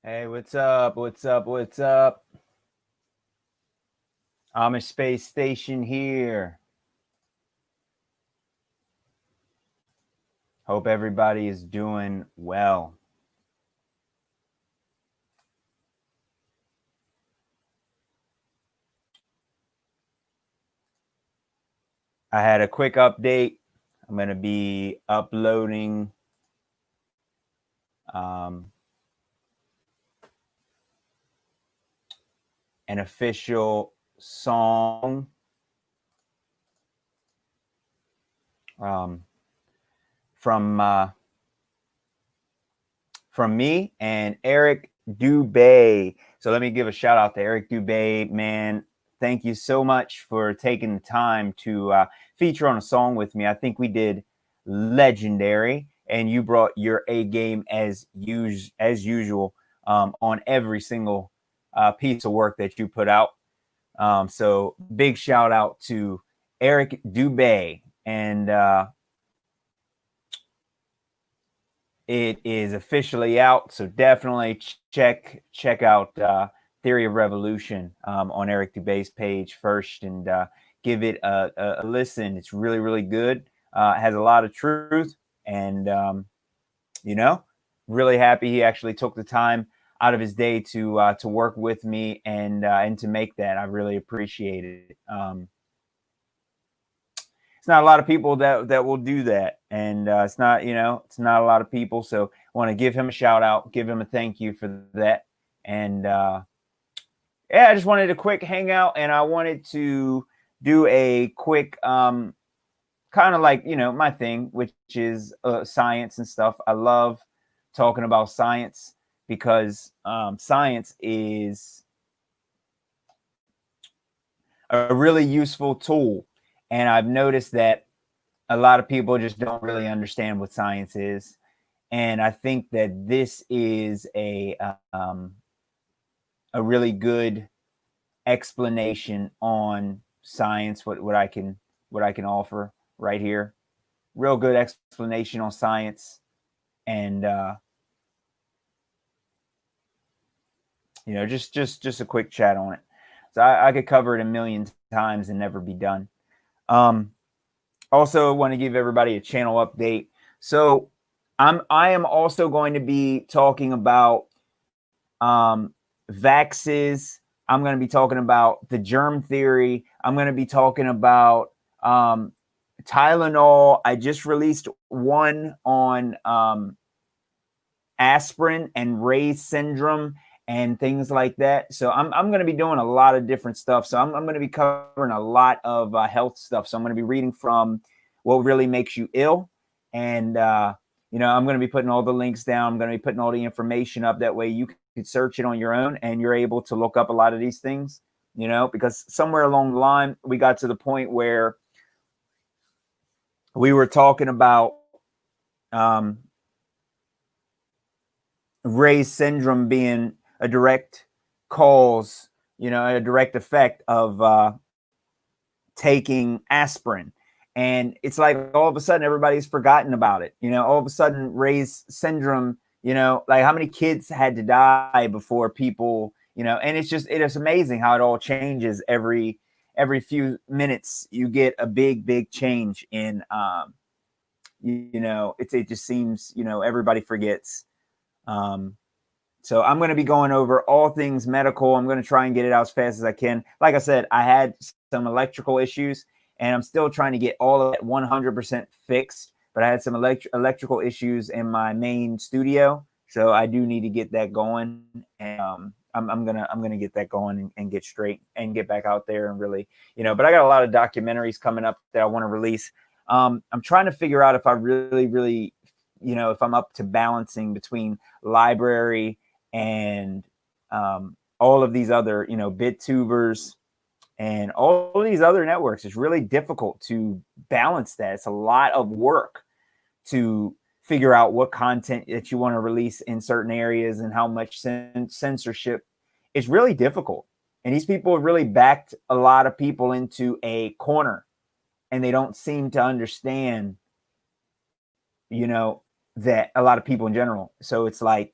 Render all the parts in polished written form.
Hey, what's up? What's up? What's up? Amish Space Station here. Hope everybody is doing well. I had a quick update. I'm going to be uploading an official song from me and Eric Dubay. So let me give a shout out to Eric Dubay, man. Thank you so much for taking the time to feature on a song with me. I think we did legendary, and you brought your A game as usual on every single piece of work that you put out. So big shout out to Eric Dubay, and it is officially out. So definitely check out Theory of Revolution on Eric Dubay's page first, and give it a listen. It's really good. It has a lot of truth, and really happy he actually took the time out of his day to work with me and to make that. I really appreciate it. It's not a lot of people that will do that, and it's not a lot of people. So I want to give him a shout out, give him a thank you for that, and yeah, I just wanted a quick hangout, and I wanted to do a quick kind of like my thing, which is science and stuff. I love talking about science because science is a really useful tool. And I've noticed that a lot of people just don't really understand what science is. And I think that this is a really good explanation on science, what I can offer right here. Real good explanation on science, and just a quick chat on it. So I could cover it a million times and never be done. Also want to give everybody a channel update. So I am also going to be talking about vaxes. I'm going to be talking about the germ theory. I'm going to be talking about Tylenol. I just released one on aspirin and Ray's syndrome and things like that. So I'm going to be doing a lot of different stuff. So I'm going to be covering a lot of health stuff. So I'm going to be reading from What Really Makes You Ill. And, I'm going to be putting all the links down. I'm going to be putting all the information up. That way you can search it on your own and you're able to look up a lot of these things, because somewhere along the line, we got to the point where we were talking about Ray's syndrome being a direct cause, a direct effect of taking aspirin. And it's like all of a sudden everybody's forgotten about it. All of a sudden Ray's syndrome, like how many kids had to die before people, and it is amazing how it all changes every few minutes. You get a big change in, it just seems, everybody forgets. So I'm going to be going over all things medical. I'm going to try and get it out as fast as I can. Like I said, I had some electrical issues, and I'm still trying to get all of that 100% fixed. But I had some electrical issues in my main studio, so I do need to get that going. And I'm gonna get that going and get straight and get back out there and really, But I got a lot of documentaries coming up that I want to release. I'm trying to figure out if I really if I'm up to balancing between library and all of these other, BitTubers and all of these other networks. It's really difficult to balance that. It's a lot of work to figure out what content that you want to release in certain areas and how much censorship. It's really difficult. And these people have really backed a lot of people into a corner, and they don't seem to understand, that a lot of people in general. So it's like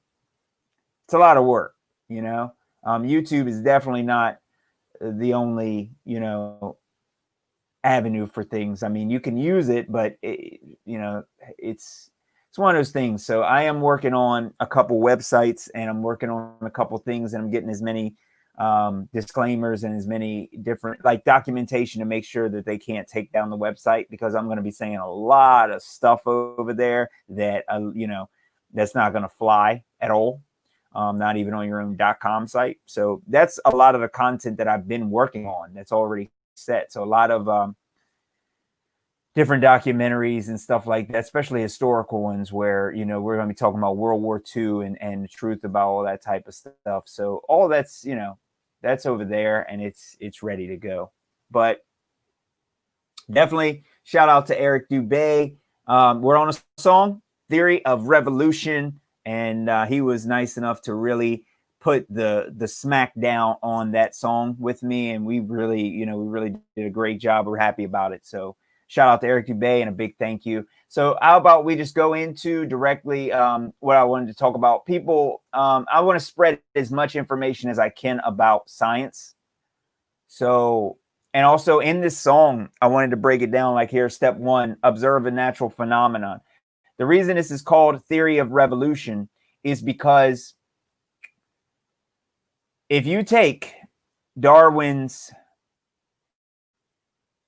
it's a lot of work, you know. YouTube is definitely not the only, you know, avenue for things. I mean, you can use it, but you know, it's one of those things. So I am working on a couple websites, and I'm working on a couple things, and I'm getting as many disclaimers and as many different like documentation to make sure that they can't take down the website, because I'm going to be saying a lot of stuff over there that you know, that's not going to fly at all. Not even on your own .com site. So that's a lot of the content that I've been working on that's already set. So a lot of different documentaries and stuff like that, especially historical ones where, you know, we're going to be talking about World War II and the truth about all that type of stuff. So all that's, you know, that's over there, and it's ready to go. But definitely shout out to Eric Dubay. We're on a song, Theory of Revolution. And he was nice enough to really put the smack down on that song with me. And we really, you know, we really did a great job. We're happy about it. So shout out to Eric Dubay and a big thank you. So how about we just go into directly what I wanted to talk about. People, I want to spread as much information as I can about science. So, and also in this song, I wanted to break it down like here. Step 1, observe a natural phenomenon. The reason this is called Theory of Revolution is because if you take Darwin's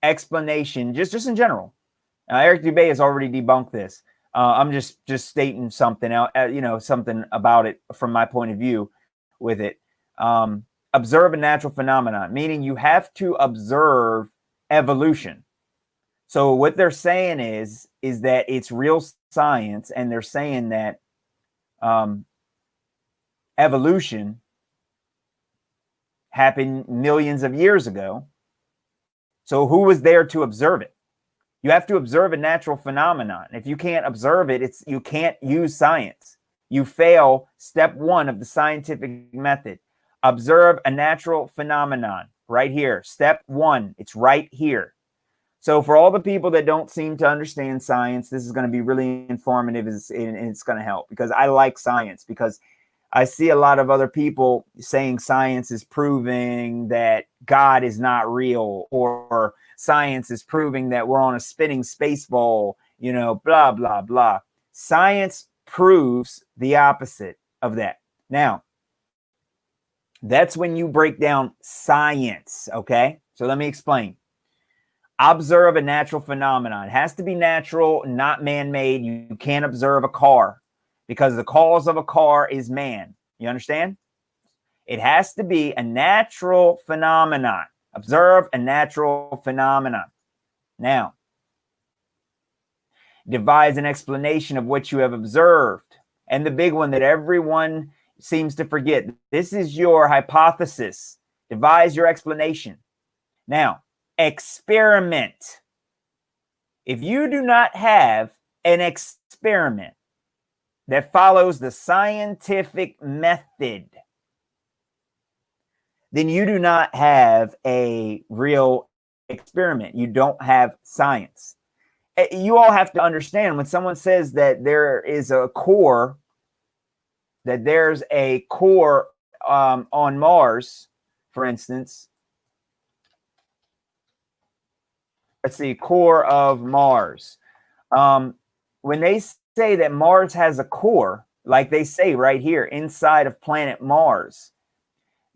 explanation, just in general, Eric Dubay has already debunked this. I'm just stating something out, you know, something about it from my point of view with it. Observe a natural phenomenon, meaning you have to observe evolution. So what they're saying is that it's real science, and they're saying that evolution happened millions of years ago. So who was there to observe it? You have to observe a natural phenomenon. If you can't observe it, you can't use science. You fail step 1 of the scientific method. Observe a natural phenomenon right here. Step 1, it's right here. So for all the people that don't seem to understand science, this is going to be really informative, and it's going to help, because I like science, because I see a lot of other people saying science is proving that God is not real, or science is proving that we're on a spinning space ball, you know, blah, blah, blah. Science proves the opposite of that. Now, that's when you break down science, okay? So let me explain. Observe a natural phenomenon. It has to be natural, not man-made. You can't observe a car, because the cause of a car is man. You understand? It has to be a natural phenomenon. Observe a natural phenomenon. Now, devise an explanation of what you have observed. And the big one that everyone seems to forget. This is your hypothesis. Devise your explanation. Now, experiment. If you do not have an experiment that follows the scientific method, then you do not have a real experiment. You don't have science. You all have to understand, when someone says that there is a core, that there's a core on Mars, for instance. Let's see, core of Mars. When they say that Mars has a core, like they say right here, inside of planet Mars,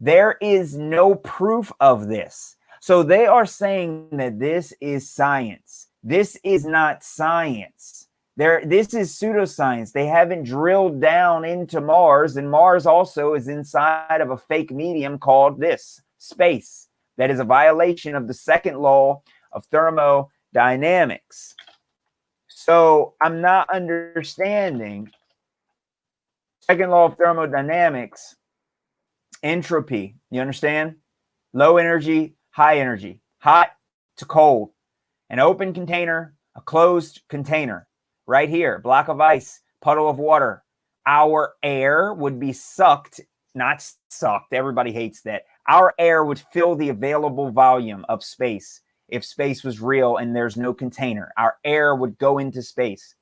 there is no proof of this. So they are saying that this is science. This is not science. This is pseudoscience. They haven't drilled down into Mars, and Mars also is inside of a fake medium called this, space. That is a violation of the second law of thermodynamics. So I'm not understanding second law of thermodynamics, entropy. You understand? Low energy, high energy, hot to cold, an open container, a closed container. Right here, block of ice, puddle of water. Our air would be sucked, not sucked. Everybody hates that. Our air would fill the available volume of space. If space was real and there's no container, our air would go into space.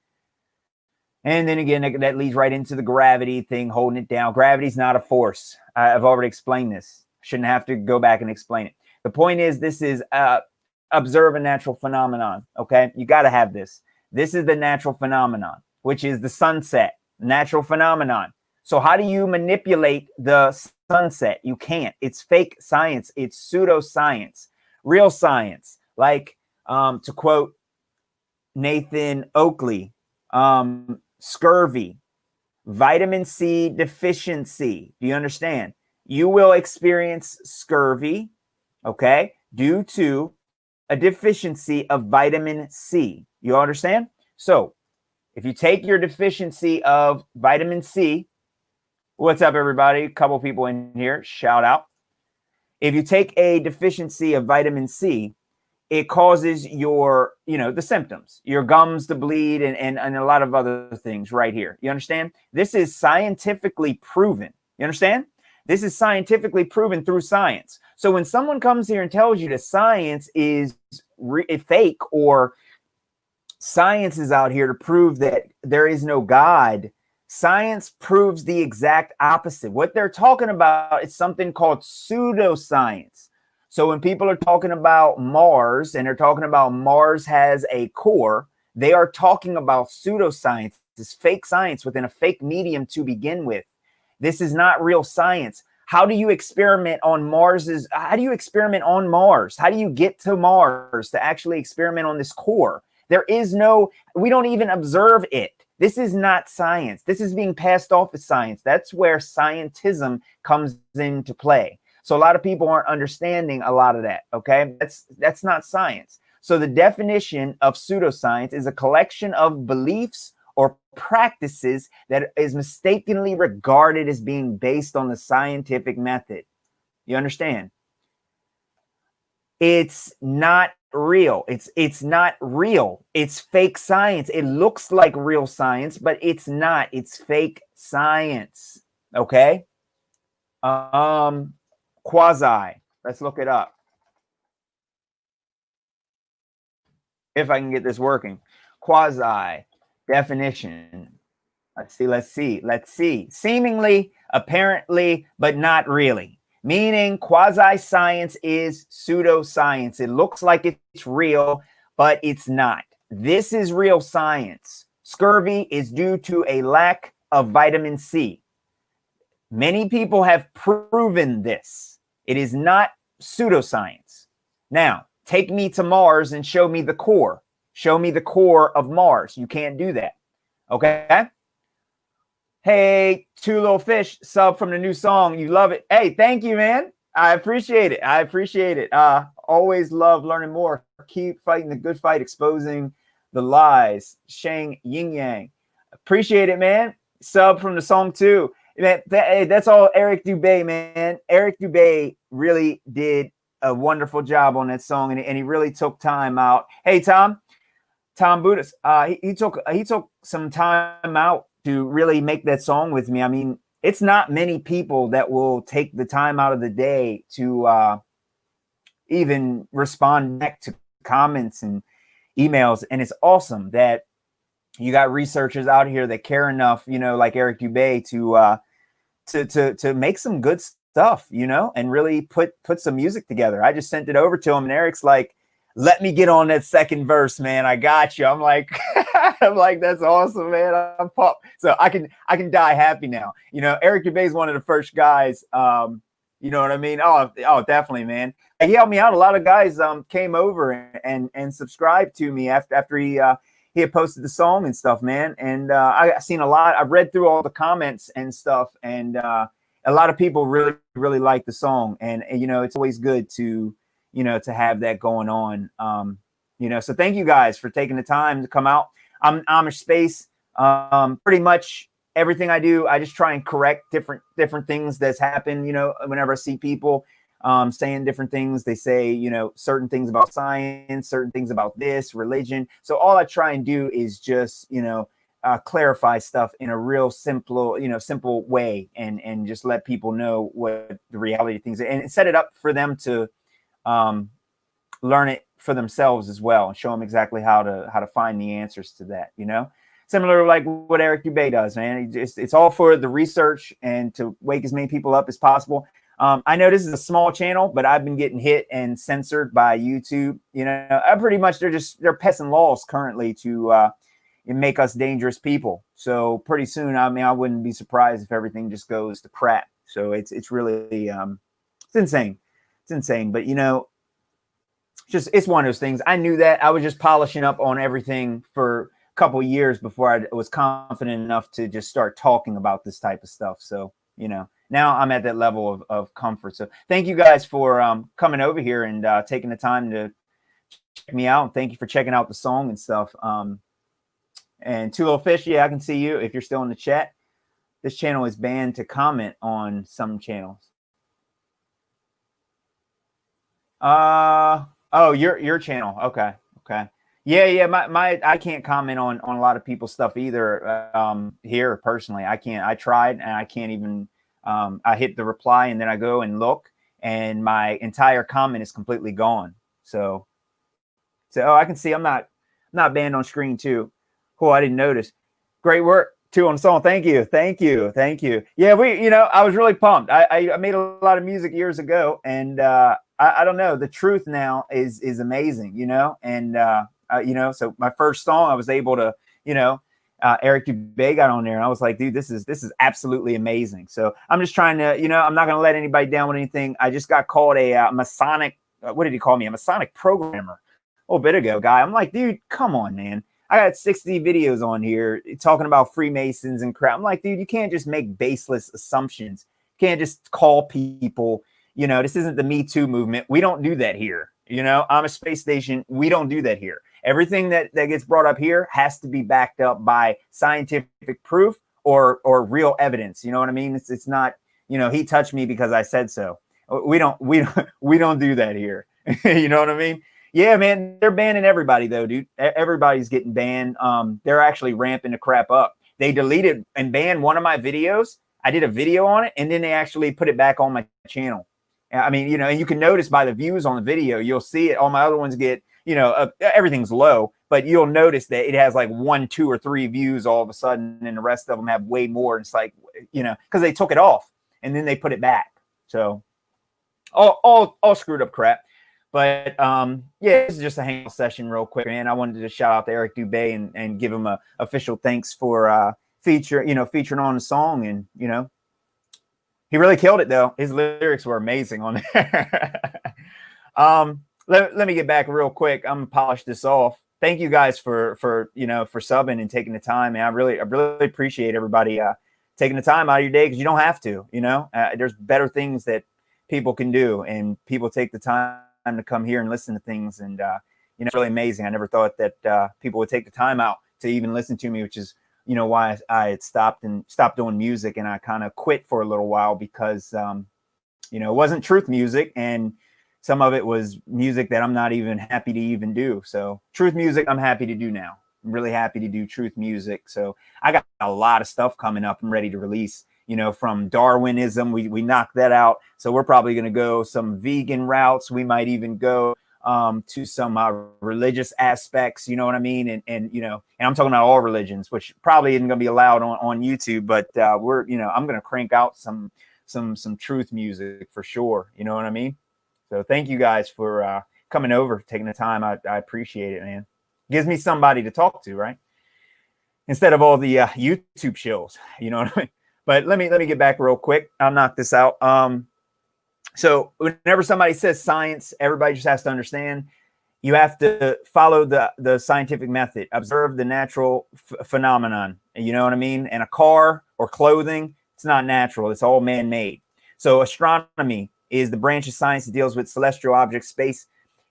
And then again, that leads right into the gravity thing, holding it down. Gravity's not a force. I've already explained this. Shouldn't have to go back and explain it. The point is, this is observe a natural phenomenon. Okay, you got to have this. This is the natural phenomenon, which is the sunset, natural phenomenon. So how do you manipulate the sunset? You can't. It's fake science. It's pseudoscience. Real science, like to quote Nathan Oakley, scurvy, vitamin C deficiency. Do you understand? You will experience scurvy, okay, due to a deficiency of vitamin C. You understand? So if you take your deficiency of vitamin C, what's up, everybody? A couple people in here, shout out. If you take a deficiency of vitamin C, it causes your, the symptoms, your gums to bleed and a lot of other things right here. You understand? This is scientifically proven. You understand? This is scientifically proven through science. So when someone comes here and tells you that science is fake, or science is out here to prove that there is no God, science proves the exact opposite. What they're talking about is something called pseudoscience. So when people are talking about Mars and they're talking about Mars has a core, they are talking about pseudoscience. This fake science within a fake medium to begin with. This is not real science. How do you experiment on Mars? How do you experiment on Mars? How do you get to Mars to actually experiment on this core? There is no, we don't even observe it. This is not science. This is being passed off as science. That's where scientism comes into play. So a lot of people aren't understanding a lot of that, okay? That's not science. So the definition of pseudoscience is a collection of beliefs or practices that is mistakenly regarded as being based on the scientific method. You understand? It's not real. It's not real. It's fake science. It looks like real science, but it's not. It's fake science. Okay? Quasi. Let's look it up. If I can get this working. Quasi definition. Let's see. Seemingly, apparently, but not really. Meaning quasi-science is pseudoscience. It looks like it's real, but it's not. This is real science. Scurvy is due to a lack of vitamin C. Many people have proven this. It is not pseudoscience. Now, take me to Mars and show me the core. Show me the core of Mars. You can't do that. Okay? Hey, Two Little Fish, sub from the new song. You love it. Hey, thank you, man. I appreciate it. Always love learning more. Keep fighting the good fight, exposing the lies. Shang Yin Yang. Appreciate it, man. Sub from the song too. That's all Eric Dubay, man. Eric Dubay really did a wonderful job on that song, and he really took time out. Hey, Tom Budis, he took some time out to really make that song with me. I mean, it's not many people that will take the time out of the day to even respond back to comments and emails. And it's awesome that you got researchers out here that care enough, like Eric Dubay to make some good stuff, and really put some music together. I just sent it over to him, and Eric's like, let me get on that second verse, man. I got you. I'm like, that's awesome, man. I'm pumped. So I can die happy now. Eric Dubay is one of the first guys. You know what I mean? Oh, definitely, man. He helped me out. A lot of guys came over and subscribed to me after he had posted the song and stuff, man. And I seen a lot. I've read through all the comments and stuff, and a lot of people really, really like the song. And it's always good to to have that going on. So thank you guys for taking the time to come out. I'm Amish Space. Pretty much everything I do, I just try and correct different things that's happened. Whenever I see people saying different things, they say, certain things about science, certain things about this religion. So all I try and do is just, clarify stuff in a real simple way, and just let people know what the reality of things are, and set it up for them to learn it for themselves as well, and show them exactly how to find the answers to that. similar to like what Eric Dubay does, man. It's all for the research and to wake as many people up as possible. I know this is a small channel, but I've been getting hit and censored by YouTube. You know, I pretty much they're passing laws currently to make us dangerous people. So pretty soon, I mean, I wouldn't be surprised if everything just goes to crap. So it's really it's insane. It's insane. But you know, it's one of those things. I knew that. I was just polishing up on everything for a couple of years before I was confident enough to just start talking about this type of stuff. So, you know, now I'm at that level of comfort. So thank you guys for coming over here and taking the time to check me out. And thank you for checking out the song and stuff. And Two Little Fish, yeah, I can see you if you're still in the chat. This channel is banned to comment on some channels. Oh, your channel. Okay. Yeah. My I can't comment on a lot of people's stuff either. Here personally, I can't. I tried and I can't even. I hit the reply and then I go and look, and my entire comment is completely gone. So oh, I can see I'm not banned on screen too. Cool. I didn't notice. Great work. Two on the song. Thank you. Yeah, I was really pumped. I made a lot of music years ago, and I don't know. The truth now is amazing, you know, and so my first song I was able to, Eric Dubay got on there, and I was like, dude, this is absolutely amazing. So I'm just trying to, I'm not going to let anybody down with anything. I just got called a Masonic. What did he call me? A Masonic programmer a little bit ago, guy. I'm like, dude, come on, man. I got 60 videos on here talking about Freemasons and crap. I'm like, dude, you can't just make baseless assumptions. You can't just call people, this isn't the Me Too movement. We don't do that here. I'm a space station. We don't do that here. Everything that gets brought up here has to be backed up by scientific proof or real evidence. You know what I mean? It's not, he touched me because I said so. We don't do that here. You know what I mean? Yeah, man, they're banning everybody though, dude. Everybody's getting banned. They're actually ramping the crap up. They deleted and banned one of my videos. I did a video on it, and then they actually put it back on my channel. I mean, and you can notice by the views on the video, you'll see it. All my other ones get, everything's low, but you'll notice that it has like 1, 2, or 3 views all of a sudden, and the rest of them have way more. It's like, because they took it off and then they put it back. So all screwed up crap. But yeah, this is just a hangout session real quick, man. I wanted to shout out to Eric Dubay and give him a official thanks for featuring on the song. And he really killed it though. His lyrics were amazing on there. Let me get back real quick. I'm gonna polish this off. Thank you guys for subbing and taking the time. And I really appreciate everybody taking the time out of your day, because you don't have to. There's better things that people can do, and people take the time to come here and listen to things. And it's really amazing. I never thought that people would take the time out to even listen to me, which is why I had stopped doing music, and I kind of quit for a little while, because it wasn't truth music, and some of it was music that I'm not even happy to even do. So truth music I'm happy to do now. I'm really happy to do truth music. So I got a lot of stuff coming up. I'm ready to release, from Darwinism. We knocked that out. So we're probably going to go some vegan routes. We might even go to some religious aspects, you know what I mean? And I'm talking about all religions, which probably isn't going to be allowed on YouTube, but I'm going to crank out some truth music for sure. You know what I mean? So thank you guys for coming over, taking the time. I appreciate it, man. Gives me somebody to talk to, right? Instead of all the YouTube shows, you know what I mean? But let me get back real quick. I'll knock this out. So whenever somebody says science, everybody just has to understand you have to follow the scientific method, observe the natural phenomenon. You know what I mean? And a car or clothing, it's not natural. It's all man-made. So astronomy is the branch of science that deals with celestial objects, space.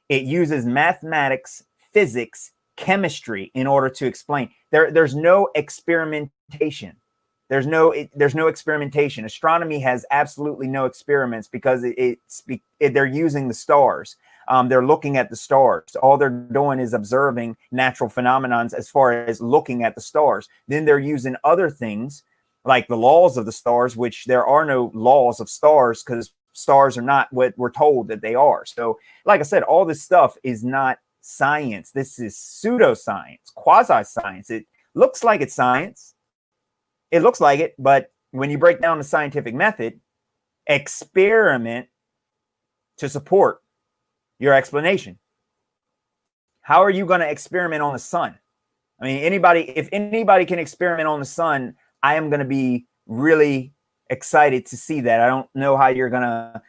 It uses mathematics, physics, chemistry in order to explain. There's no experimentation. There's no experimentation. Astronomy has absolutely no experiments, because they're using the stars. They're looking at the stars. All they're doing is observing natural phenomenons as far as looking at the stars. Then they're using other things like the laws of the stars, which there are no laws of stars, because stars are not what we're told that they are. So like I said, all this stuff is not science. This is pseudoscience, quasi-science. Looks like it's science. It looks like it, but when you break down the scientific method, experiment to support your explanation. How are you going to experiment on the sun? I mean, if anybody can experiment on the sun, I am going to be really excited to see that. I don't know how you're going to,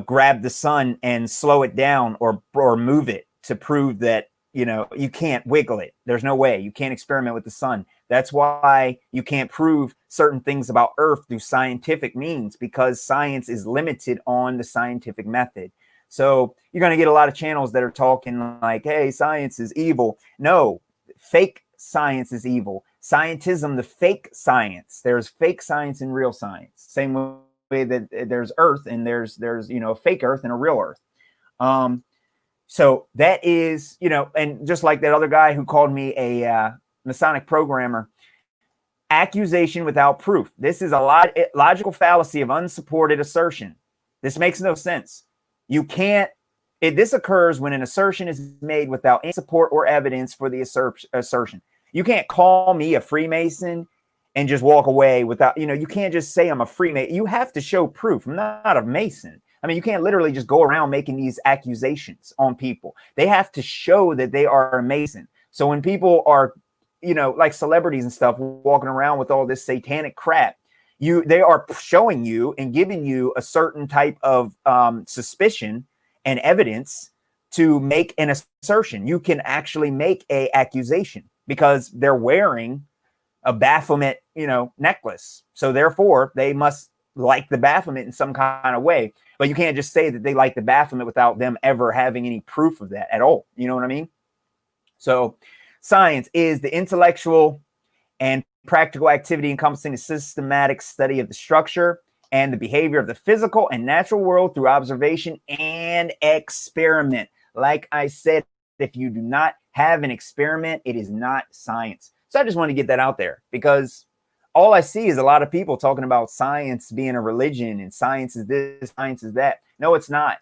grab the sun and slow it down or move it to prove that, you can't wiggle it. There's no way. You can't experiment with the sun. That's why you can't prove certain things about Earth through scientific means, because science is limited on the scientific method. So you're going to get a lot of channels that are talking like, hey, science is evil. No, fake science is evil. Scientism, the fake science. There's fake science and real science. Same way that there's Earth and there's a fake Earth and a real Earth. So that is, and just like that other guy who called me a Masonic programmer, accusation without proof. This is a logical fallacy of unsupported assertion. This makes no sense. You can't, this occurs when an assertion is made without any support or evidence for the assertion. You can't call me a Freemason and just walk away without, you can't just say I'm a Freemason. You have to show proof. I'm not a Mason. I mean, you can't literally just go around making these accusations on people. They have to show that they are a Mason. So when people are, like celebrities and stuff, walking around with all this satanic crap, they are showing you and giving you a certain type of suspicion and evidence to make an assertion. You can actually make an accusation because they're wearing a Baphomet, necklace. So therefore, they must like the Baphomet in some kind of way. But you can't just say that they like the Baphomet without them ever having any proof of that at all. You know what I mean? So science is the intellectual and practical activity encompassing the systematic study of the structure and the behavior of the physical and natural world through observation and experiment. Like I said, if you do not have an experiment, it is not science. So I just want to get that out there, because all I see is a lot of people talking about science being a religion and science is this, science is that. No, it's not.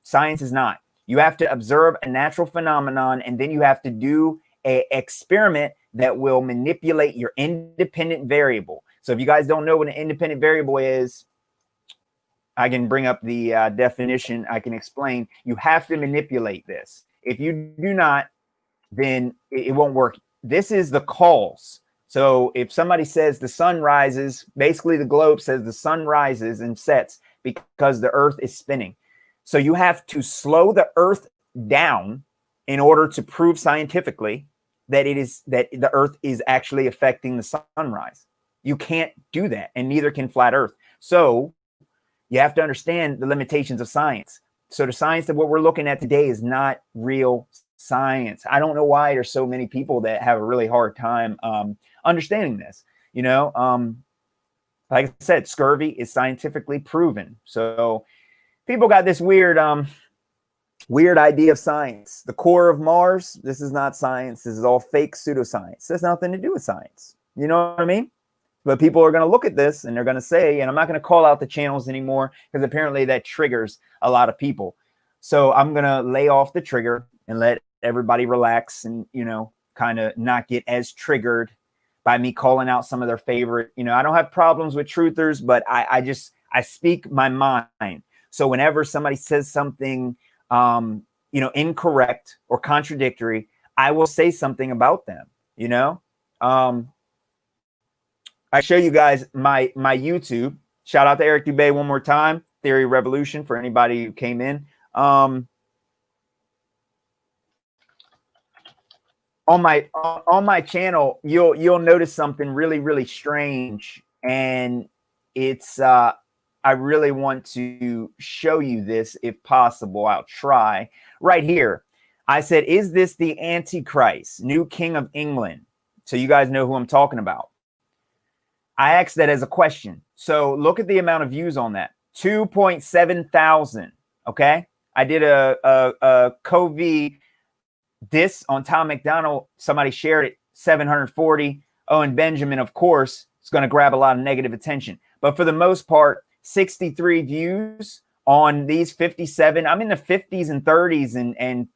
Science is not. You have to observe a natural phenomenon, and then you have to do an experiment that will manipulate your independent variable. So if you guys don't know what an independent variable is, I can bring up the definition. I can explain. You have to manipulate this. If you do not, then it won't work. This is the cause. So if somebody says the sun rises, basically the globe says the sun rises and sets because the earth is spinning. So you have to slow the earth down in order to prove scientifically that the earth is actually affecting the sunrise. You can't do that, and neither can flat earth. So you have to understand the limitations of science. So the science that what we're looking at today is not real science. I don't know why there's so many people that have a really hard time understanding this. Like I said, scurvy is scientifically proven. So people got this weird idea of science. The core of Mars, this is not science. This is all fake pseudoscience. This has nothing to do with science. You know what I mean? But people are going to look at this and they're going to say, and I'm not going to call out the channels anymore because apparently that triggers a lot of people. So I'm going to lay off the trigger and let everybody relax and, kind of not get as triggered by me calling out some of their favorite, I don't have problems with truthers, but I speak my mind. So whenever somebody says something, incorrect or contradictory, I will say something about them, I show you guys my YouTube. Shout out to Eric Dubay one more time. Theory Revolution for anybody who came in. On my channel, you'll notice something really, really strange, and it's I really want to show you this if possible. I'll try right here. I said, is this the Antichrist, new king of England? So you guys know who I'm talking about. I asked that as a question. So look at the amount of views on that. 2.7 thousand. Okay. I did a Covey diss on Tom McDonald. Somebody shared it. 740. Owen Benjamin, of course, is going to grab a lot of negative attention. But for the most part, 63 views on these 57. I'm in the 50s and 30s and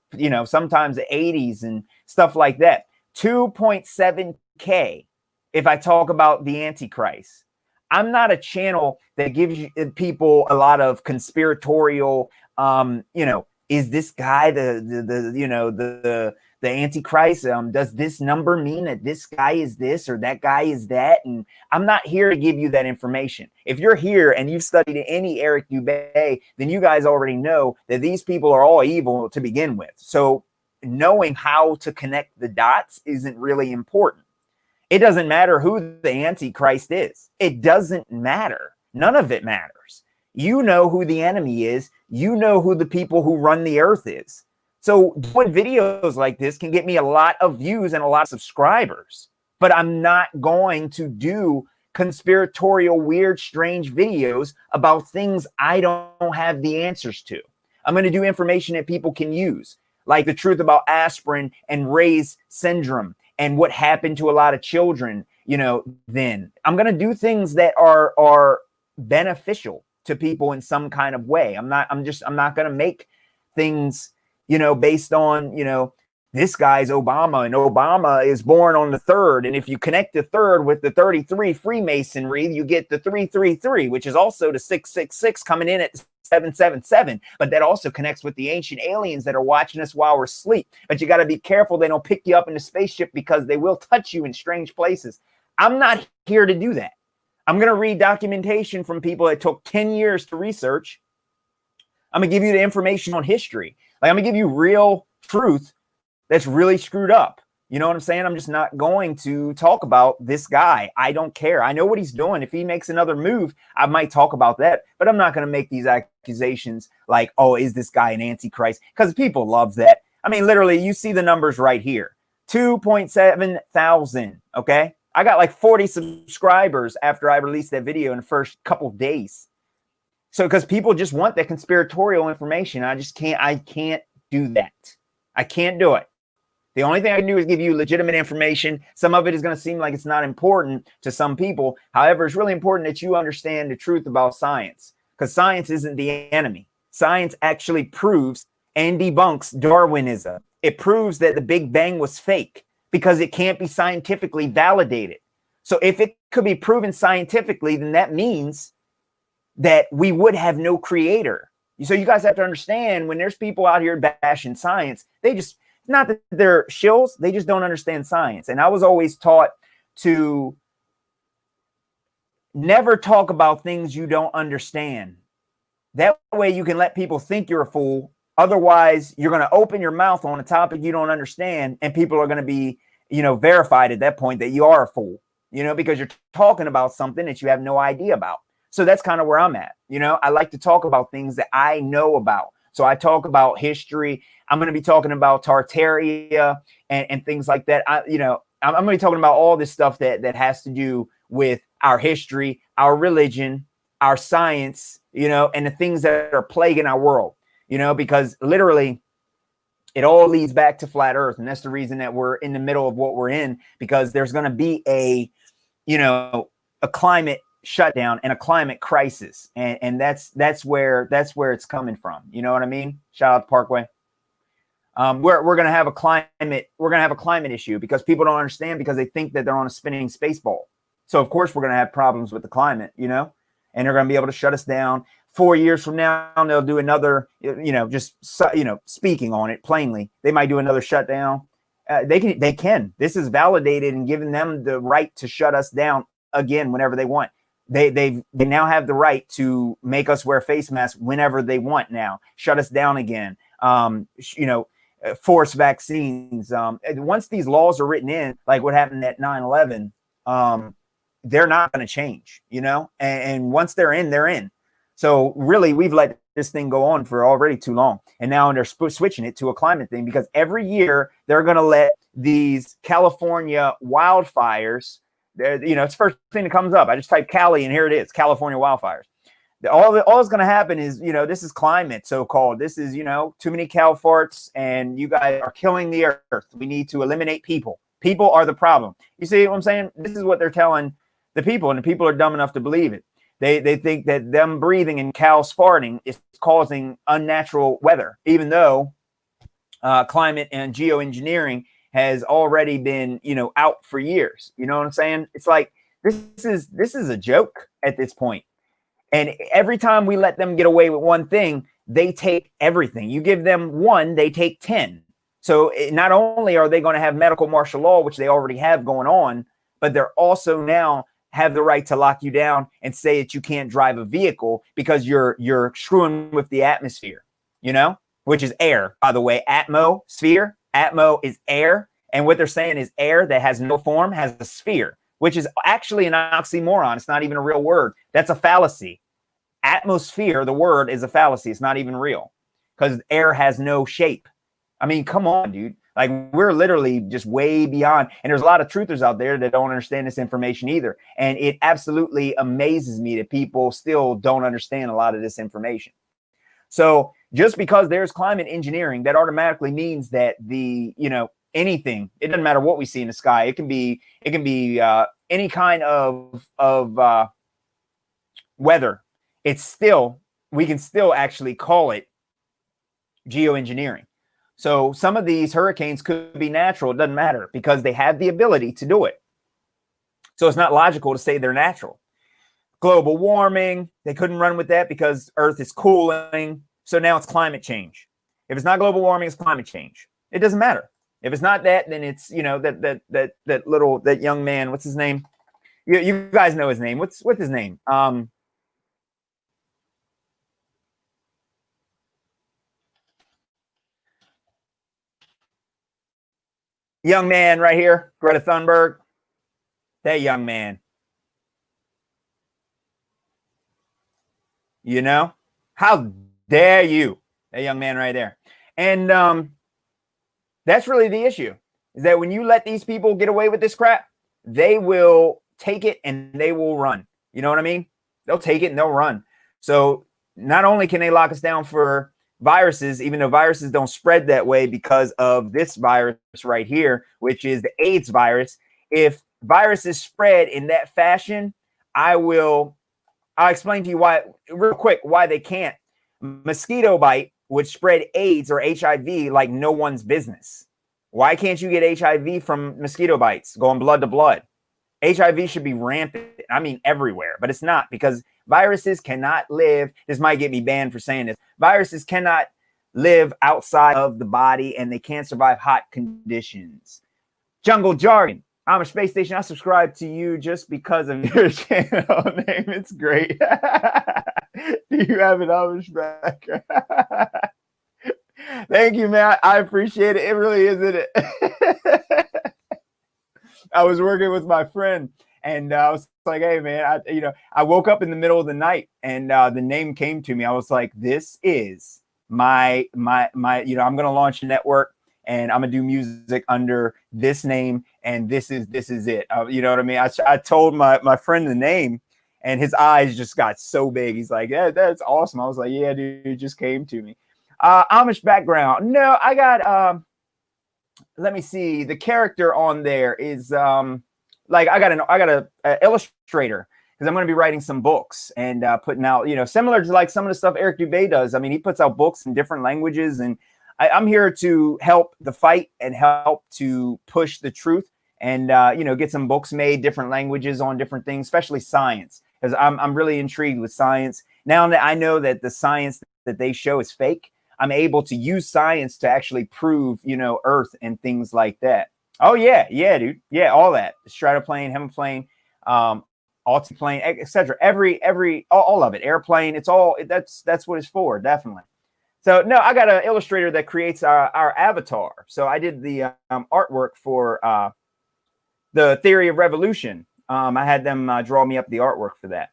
sometimes the 80s and stuff like that. 2.7K if I talk about the Antichrist. I'm not a channel that gives people a lot of conspiratorial, is this guy the Antichrist? Does this number mean that this guy is this or that guy is that? And I'm not here to give you that information. If you're here and you've studied any Eric Dubay, then you guys already know that these people are all evil to begin with. So knowing how to connect the dots isn't really important. It doesn't matter who the Antichrist is. It doesn't matter. None of it matters. You know who the enemy is. You know who the people who run the earth is. So doing videos like this can get me a lot of views and a lot of subscribers. But I'm not going to do conspiratorial, weird, strange videos about things I don't have the answers to. I'm going to do information that people can use, like the truth about aspirin and Ray's syndrome and what happened to a lot of children, then. I'm going to do things that are beneficial to people in some kind of way. I'm not going to make things, based on, this guy's Obama and Obama is born on the 3rd. And if you connect the 3rd with the 33 Freemasonry, you get the 333, which is also the 666 coming in at 777. But that also connects with the ancient aliens that are watching us while we're asleep. But you got to be careful they don't pick you up in a spaceship, because they will touch you in strange places. I'm not here to do that. I'm going to read documentation from people that took 10 years to research. I'm going to give you the information on history. Like, I'm going to give you real truth that's really screwed up. You know what I'm saying? I'm just not going to talk about this guy. I don't care. I know what he's doing. If he makes another move, I might talk about that. But I'm not going to make these accusations like, oh, is this guy an Antichrist? Because people love that. I mean, literally, you see the numbers right here. 2.7 thousand, okay? I got like 40 subscribers after I released that video in the first couple of days. So because people just want that conspiratorial information. I can't do that. I can't do it. The only thing I can do is give you legitimate information. Some of it is going to seem like it's not important to some people. However, it's really important that you understand the truth about science, because science isn't the enemy. Science actually proves and debunks Darwinism. It proves that the Big Bang was fake because it can't be scientifically validated. So if it could be proven scientifically, then that means that we would have no creator. So you guys have to understand, when there's people out here bashing science, they just, not that they're shills, they just don't understand science. And I was always taught to never talk about things you don't understand. That way you can let people think you're a fool. Otherwise, you're going to open your mouth on a topic you don't understand, and people are going to be, verified at that point that you are a fool, because you're talking about something that you have no idea about. So that's kind of where I'm at. I like to talk about things that I know about. So I talk about history. I'm going to be talking about Tartaria and things like that. I'm going to be talking about all this stuff that has to do with our history, our religion, our science, and the things that are plaguing our world, because literally it all leads back to flat earth. And that's the reason that we're in the middle of what we're in, because there's going to be a climate shutdown and a climate crisis. And that's where it's coming from. You know what I mean? Shout out to Parkway. We're going to have a climate issue because people don't understand, because they think that they're on a spinning space ball. So of course we're going to have problems with the climate, and they're going to be able to shut us down. 4 years from now, they'll do another, speaking on it plainly, they might do another shutdown. They can. This is validated and giving them the right to shut us down again whenever they want. They now have the right to make us wear face masks whenever they want now, shut us down again, force vaccines. Once these laws are written in, like what happened at 9/11, they're not going to change, and once they're in, they're in. So really, we've let this thing go on for already too long. And now they're switching it to a climate thing, because every year they're going to let these California wildfires, it's the first thing that comes up. I just type Cali and here it is, California wildfires. All that's going to happen is, this is climate, so-called. This is, too many cow farts and you guys are killing the earth. We need to eliminate people. People are the problem. You see what I'm saying? This is what they're telling the people, and the people are dumb enough to believe it. They think that them breathing and cows farting is causing unnatural weather, even though climate and geoengineering has already been, you know, out for years. You know what I'm saying? It's like this is a joke at this point. And every time we let them get away with one thing, they take everything. You give them one, they take 10. So not only are they going to have medical martial law, which they already have going on, but they're also now have the right to lock you down and say that you can't drive a vehicle because you're screwing with the atmosphere, you know, which is air, by the way. Atmosphere, atmo is air. And what they're saying is air that has no form has a sphere, which is actually an oxymoron. It's not even a real word. That's a fallacy. Atmosphere, the word, is a fallacy. It's not even real because air has no shape. I mean, come on, dude. Like, we're literally just way beyond. And there's a lot of truthers out there that don't understand this information either. And it absolutely amazes me that people still don't understand a lot of this information. So just because there's climate engineering, that automatically means that the, you know, anything, it doesn't matter what we see in the sky. It can be any kind of weather. It's still, we can still actually call it geoengineering. So some of these hurricanes could be natural. It doesn't matter because they have the ability to do it. So it's not logical to say they're natural. Global warming, they couldn't run with that because Earth is cooling. So now it's climate change. If it's not global warming, it's climate change. It doesn't matter. If it's not that, then it's, you know, that young man, what's his name? You guys know his name. What's his name? Young man right here, Greta Thunberg. That young man. You know, how dare you? That young man right there. And that's really the issue, is that when you let these people get away with this crap, they will take it and they will run. You know what I mean? They'll take it and they'll run. So not only can they lock us down for viruses, even though viruses don't spread that way because of this virus right here, which is the AIDS virus. If viruses spread in that fashion, I'll explain to you why, real quick, why they can't. Mosquito bite would spread AIDS or HIV like no one's business. Why can't you get HIV from mosquito bites going blood to blood? HIV should be rampant. I mean, everywhere, but it's not, because viruses cannot live. This might get me banned for saying this. Viruses cannot live outside of the body and they can't survive hot conditions. Jungle Jargon. I'm a space station. I subscribe to you just because of your channel name. It's great. Do you have an Amish back? Thank you, man. I appreciate it. It really is, isn't it? I was working with my friend and I was like, hey, man, I woke up in the middle of the night and the name came to me. I was like, this is my, I'm going to launch a network and I'm going to do music under this name. And this is it. You know what I mean? I told my friend the name and his eyes just got so big. He's like, yeah, that's awesome. I was like, yeah, dude, it just came to me. Amish background. No, I got, let me see. The character on there is like I got an illustrator because I'm going to be writing some books and putting out, similar to like some of the stuff Eric Dubay does. I mean, he puts out books in different languages, and I'm here to help the fight and help to push the truth and get some books made, different languages on different things, especially science, because I'm really intrigued with science. Now that I know that the science that they show is fake, I'm able to use science to actually prove, Earth and things like that. Oh yeah, dude, yeah, all that stratoplane, hemiplane, altiplane, etc. All of it, airplane. It's all that's what it's for, definitely. So no, I got an illustrator that creates our avatar. So I did the artwork for the Theory of Revolution. I had them draw me up the artwork for that.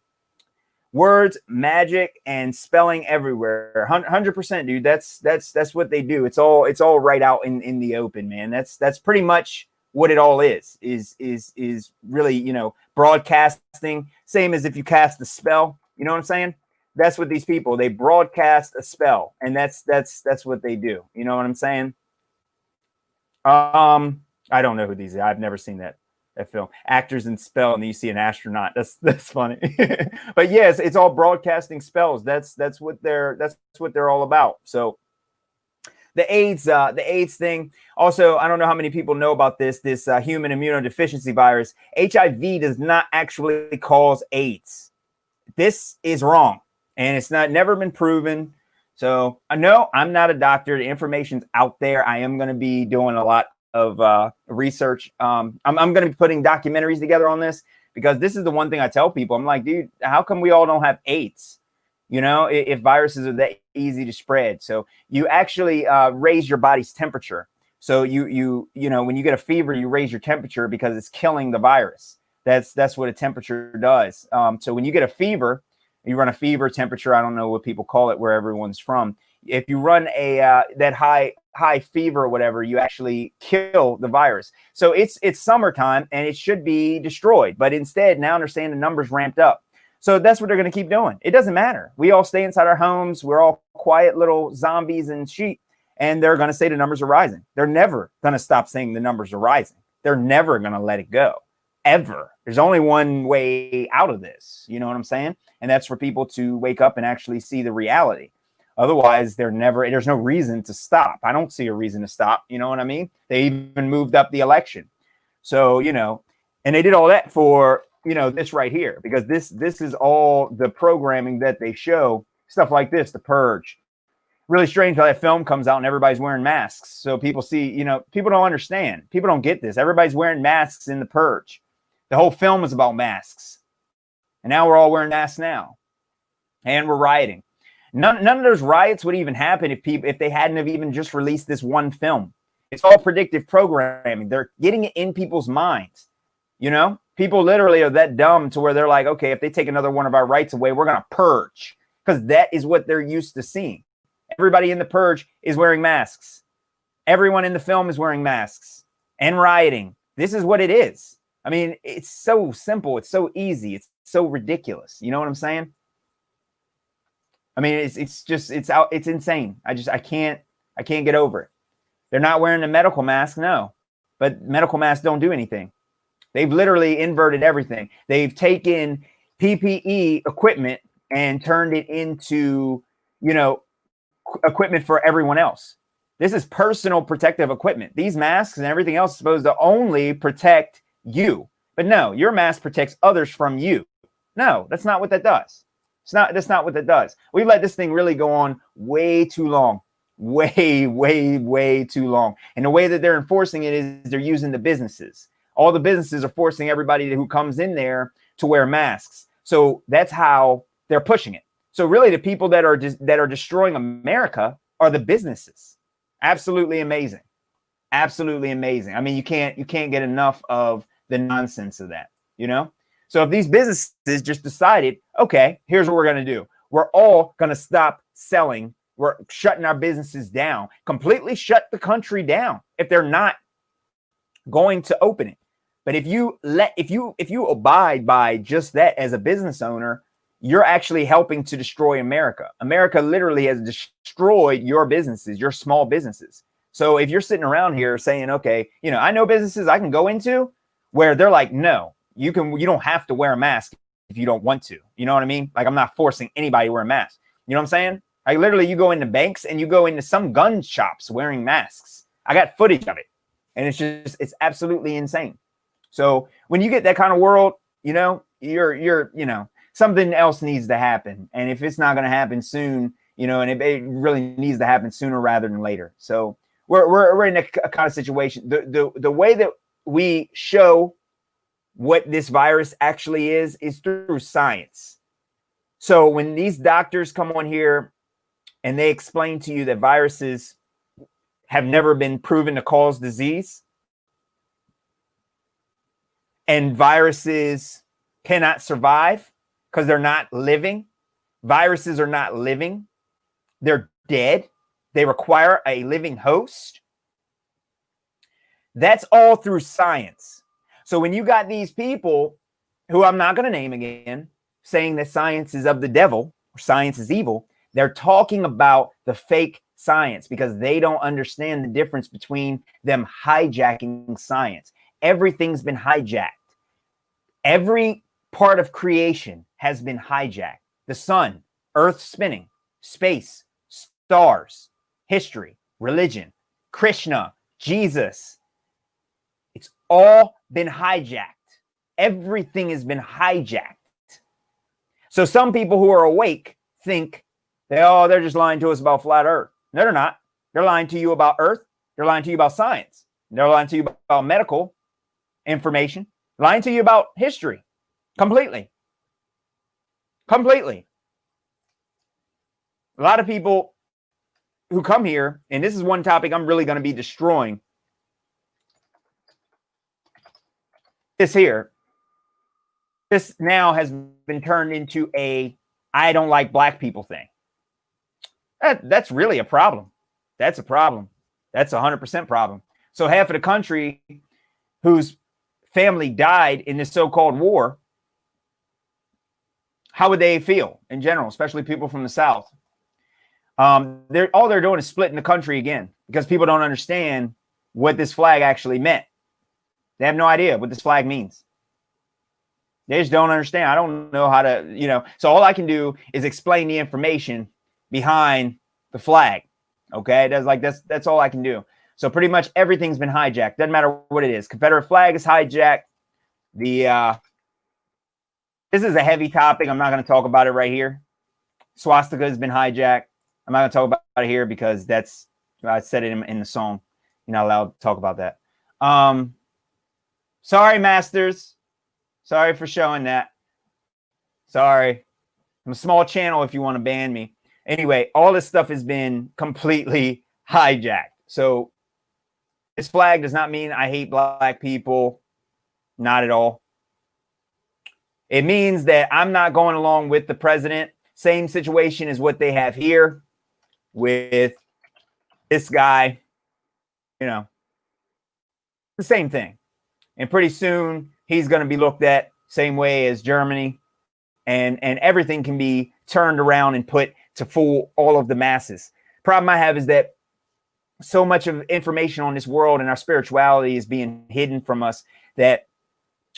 Words, magic, and spelling everywhere. 100%, dude. That's what they do. It's all right out in the open, man. That's pretty much what it all is really, broadcasting. Same as if you cast a spell. You know what I'm saying? That's what these people, they broadcast a spell, and that's what they do. You know what I'm saying? I don't know who these are. I've never seen that film. Actors in spell, and then you see an astronaut. That's funny. But yes, it's all broadcasting spells. That's what they're all about. So the AIDS thing. Also, I don't know how many people know about this human immunodeficiency virus. HIV does not actually cause AIDS. This is wrong, and it's never been proven. So I know I'm not a doctor. The information's out there. I am going to be doing a lot of research. I'm going to be putting documentaries together on this, because this is the one thing I tell people. I'm like, dude, how come we all don't have AIDS? You know, if viruses are that easy to spread. So you actually raise your body's temperature. So you know, when you get a fever, you raise your temperature because it's killing the virus. That's what a temperature does. So when you get a fever, you run a fever temperature. I don't know what people call it where everyone's from. If you run a that high fever or whatever, you actually kill the virus. So it's summertime and it should be destroyed. But instead, now they're saying the numbers ramped up. So that's what they're going to keep doing. It doesn't matter. We all stay inside our homes. We're all quiet little zombies and sheep. And they're going to say the numbers are rising. They're never going to stop saying the numbers are rising. They're never going to let it go. Ever. There's only one way out of this. You know what I'm saying? And that's for people to wake up and actually see the reality. Otherwise, there's no reason to stop. I don't see a reason to stop. You know what I mean? They even moved up the election. So, you know, and they did all that for, you know, this right here, because this is all the programming that they show, stuff like this, the Purge. Really strange how that film comes out and everybody's wearing masks. So people see, you know, people don't understand. People don't get this. Everybody's wearing masks in the Purge. The whole film is about masks. And now we're all wearing masks now. And we're rioting. None of those riots would even happen if they hadn't have even just released this one film. It's all predictive programming. They're getting it in people's minds. You know, people literally are that dumb to where they're like, okay, if they take another one of our rights away, we're going to purge, because that is what they're used to seeing. Everybody in the Purge is wearing masks. Everyone in the film is wearing masks and rioting. This is what it is. I mean, it's so simple. It's so easy. It's so ridiculous. You know what I'm saying? I mean, it's insane. I can't get over it. They're not wearing a medical mask. No, but medical masks don't do anything. They've literally inverted everything. They've taken PPE equipment and turned it into, you know, equipment for everyone else. This is personal protective equipment. These masks and everything else is supposed to only protect you. But no, your mask protects others from you. No, that's not what that does. That's not what that does. We let this thing really go on way too long. Way, way, way too long. And the way that they're enforcing it is they're using the businesses. All the businesses are forcing everybody who comes in there to wear masks. So that's how they're pushing it. So really, the people that are destroying America are the businesses. Absolutely amazing. Absolutely amazing. I mean, you can't get enough of the nonsense of that, you know? So if these businesses just decided, okay, here's what we're going to do. We're all going to stop selling. We're shutting our businesses down, completely shut the country down if they're not going to open it. But if you abide by just that as a business owner, you're actually helping to destroy America. America literally has destroyed your businesses, your small businesses. So if you're sitting around here saying, okay, you know, I know businesses I can go into where they're like, no, you don't have to wear a mask if you don't want to. You know what I mean? Like, I'm not forcing anybody to wear a mask. You know what I'm saying? Like, literally, you go into banks and you go into some gun shops wearing masks. I got footage of it. And it's absolutely insane. So when you get that kind of world, you know, you're something else needs to happen. And if it's not going to happen soon, you know, and it really needs to happen sooner rather than later. So we're in a kind of situation. The way that we show what this virus actually is through science. So when these doctors come on here and they explain to you that viruses have never been proven to cause disease, and viruses cannot survive because they're not living. Viruses are not living. They're dead. They require a living host. That's all through science. So when you got these people who I'm not going to name again, saying that science is of the devil or science is evil, they're talking about the fake science because they don't understand the difference between them hijacking science. Everything's been hijacked. Every part of creation has been hijacked. The sun, earth spinning, space, stars, history, religion, Krishna, Jesus. It's all been hijacked. Everything has been hijacked. So some people who are awake think that, oh, they're just lying to us about flat earth. No, they're not. They're lying to you about earth. They're lying to you about science. They're lying to you about medical information. Lying to you about history. Completely. Completely. A lot of people who come here, and this is one topic I'm really going to be destroying. This here. This now has been turned into a I don't like black people thing. That's really a problem. That's a problem. That's 100% problem. So half of the country whose family died in this so-called war, how would they feel in general, especially people from the South? They're doing is splitting the country again because people don't understand what this flag actually meant. They have no idea what this flag means. They just don't understand. I don't know how to, so all I can do is explain the information behind the flag. Okay. That's all I can do. So pretty much everything's been hijacked. Doesn't matter what it is. Confederate flag is hijacked. This is a heavy topic. I'm not going to talk about it right here. Swastika has been hijacked. I'm not going to talk about it here because I said it in the song. You're not allowed to talk about that. Sorry, Masters. Sorry for showing that. Sorry. I'm a small channel if you want to ban me. Anyway, all this stuff has been completely hijacked. So this flag does not mean I hate black people. Not at all. It means that I'm not going along with the president. Same situation as what they have here with this guy. The same thing. And pretty soon he's going to be looked at same way as Germany, and everything can be turned around and put to fool all of the masses. Problem I have is that so much of information on this world and our spirituality is being hidden from us that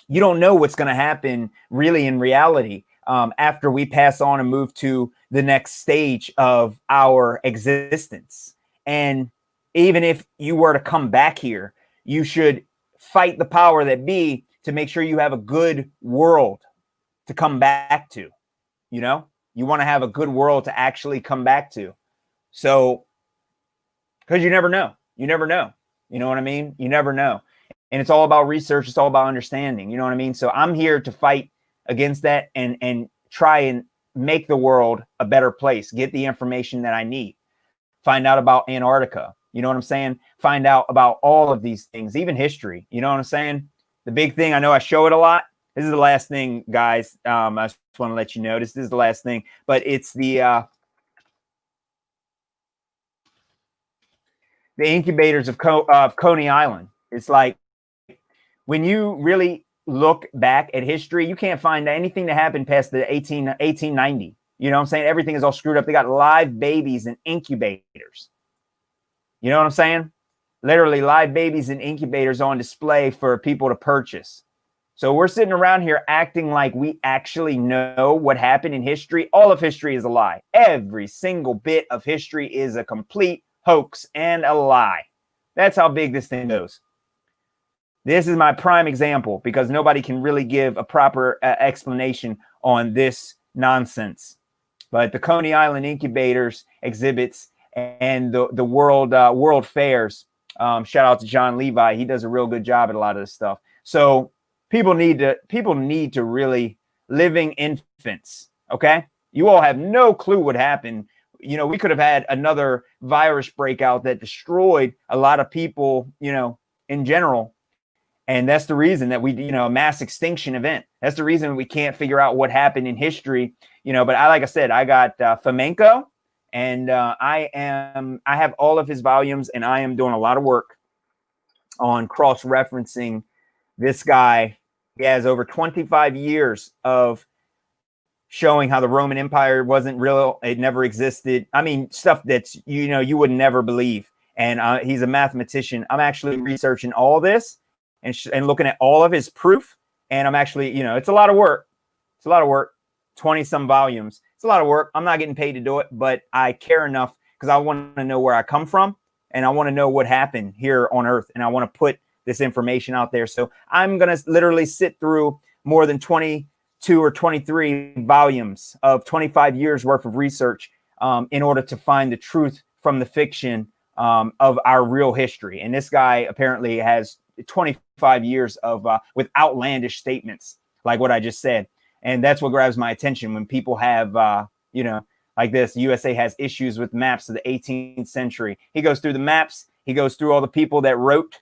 you don't know what's going to happen really in reality after we pass on and move to the next stage of our existence. And even if you were to come back here, you should fight the power that be to make sure you have a good world to come back to. You want to have a good world to actually come back to. So, because you never know. You never know. You know what I mean? You never know. And it's all about research. It's all about understanding. You know what I mean? So I'm here to fight against that and try and make the world a better place. Get the information that I need. Find out about Antarctica. You know what I'm saying? Find out about all of these things, even history. You know what I'm saying? The big thing, I know I show it a lot. This is the last thing, guys. I just want to let you know this is the last thing, but it's the incubators of Coney Island. It's like when you really look back at history, you can't find anything that happened past the 1890. You know what I'm saying? Everything is all screwed up. They got live babies in incubators. You know what I'm saying? Literally live babies in incubators on display for people to purchase. So we're sitting around here acting like we actually know what happened in history. All of history is a lie. Every single bit of history is a complete hoax and a lie. That's how big this thing goes. This is my prime example because nobody can really give a proper explanation on this nonsense. But the Coney Island incubators exhibits and the world fairs. Shout out to John Levi. He does a real good job at a lot of this stuff. So people need to really living infants. Okay. You all have no clue what happened. We could have had another virus breakout that destroyed a lot of people, in general. And that's the reason that we, a mass extinction event. That's the reason we can't figure out what happened in history, but like I said, I got Fomenko. And I have all of his volumes, and I am doing a lot of work on cross-referencing this guy. He has over 25 years of showing how the Roman Empire wasn't real. It never existed. I mean, stuff that's, you would never believe. And he's a mathematician. I'm actually researching all this and looking at all of his proof. And I'm actually, it's a lot of work. It's a lot of work. 20 some volumes. It's a lot of work. I'm not getting paid to do it, but I care enough because I want to know where I come from. and I want to know what happened here on Earth, and I want to put this information out there. So I'm going to literally sit through more than 22 or 23 volumes of 25 years worth of research in order to find the truth from the fiction of our real history. And this guy apparently has 25 years of with outlandish statements like what I just said. And that's what grabs my attention when people have, you know, like this. The USA has issues with maps of the 18th century. He goes through the maps. He goes through all the people that wrote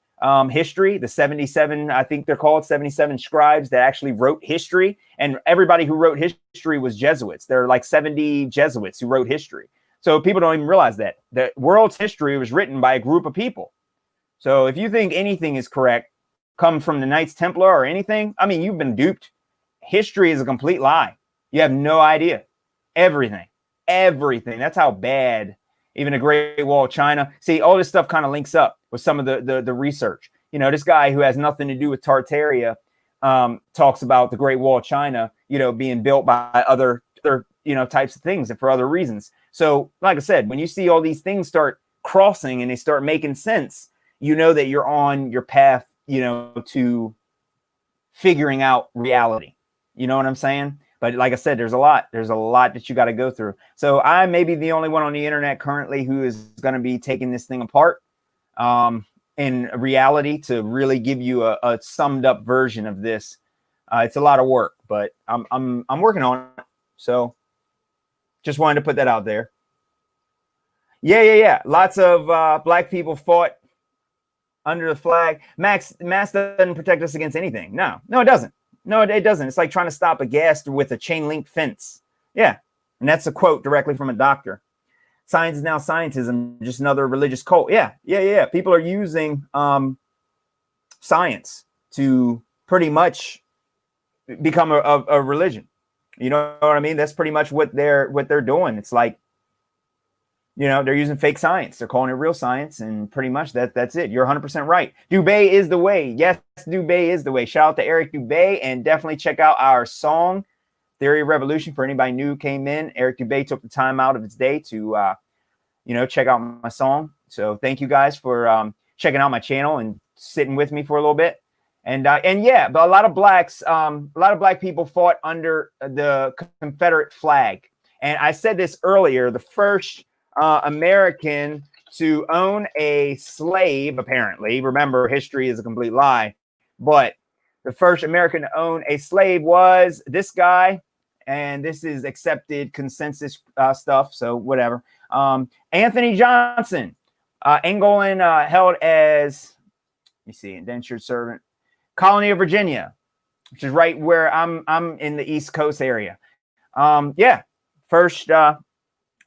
history, the 77, I think they're called 77 scribes that actually wrote history. And everybody who wrote history was Jesuits. There are like 70 Jesuits who wrote history. So people don't even realize that the world's history was written by a group of people. So if you think anything is correct, come from the Knights Templar or anything, I mean, you've been duped. History is a complete lie. You have no idea. Everything. That's how bad. Even the Great Wall of China. See, all this stuff kind of links up with some of the research. You know, this guy who has nothing to do with Tartaria talks about the Great Wall of China, you know, being built by other you know, types of things and for other reasons. So, like I said, when you see all these things start crossing and they start making sense, you know that you're on your path, you know, to figuring out reality. You know what I'm saying? But like I said, there's a lot that you got to go through. So I may be the only one on the internet currently who is going to be taking this thing apart in reality to really give you a summed up version of this. It's a lot of work, but I'm working on it. So just wanted to put that out there. Yeah. Lots of black people fought under the flag. Mass doesn't protect us against anything. No, it doesn't. No, it doesn't. It's like trying to stop a gas with a chain link fence. Yeah. And that's a quote directly from a doctor. Science is now scientism, just another religious cult. Yeah. People are using science to pretty much become a religion. You know what I mean? That's pretty much what they're doing. It's like, you know, they're using fake science. They're calling it real science, and pretty much that's it. You're 100% right. Dubay is the way. Yes, Dubay is the way. Shout out to Eric Dubay, and definitely check out our song, Theory of Revolution. For anybody new who came in, Eric Dubay took the time out of his day to, you know, check out my song. So thank you guys for checking out my channel and sitting with me for a little bit. And yeah, but a lot of black people fought under the Confederate flag. And I said this earlier, the first American to own a slave, apparently, remember, history is a complete lie, but the first American to own a slave was this guy, and this is accepted consensus stuff, so whatever. Anthony Johnson, Angolan, held as, let me see, indentured servant, colony of Virginia, which is right where I'm in the East Coast area. Yeah, first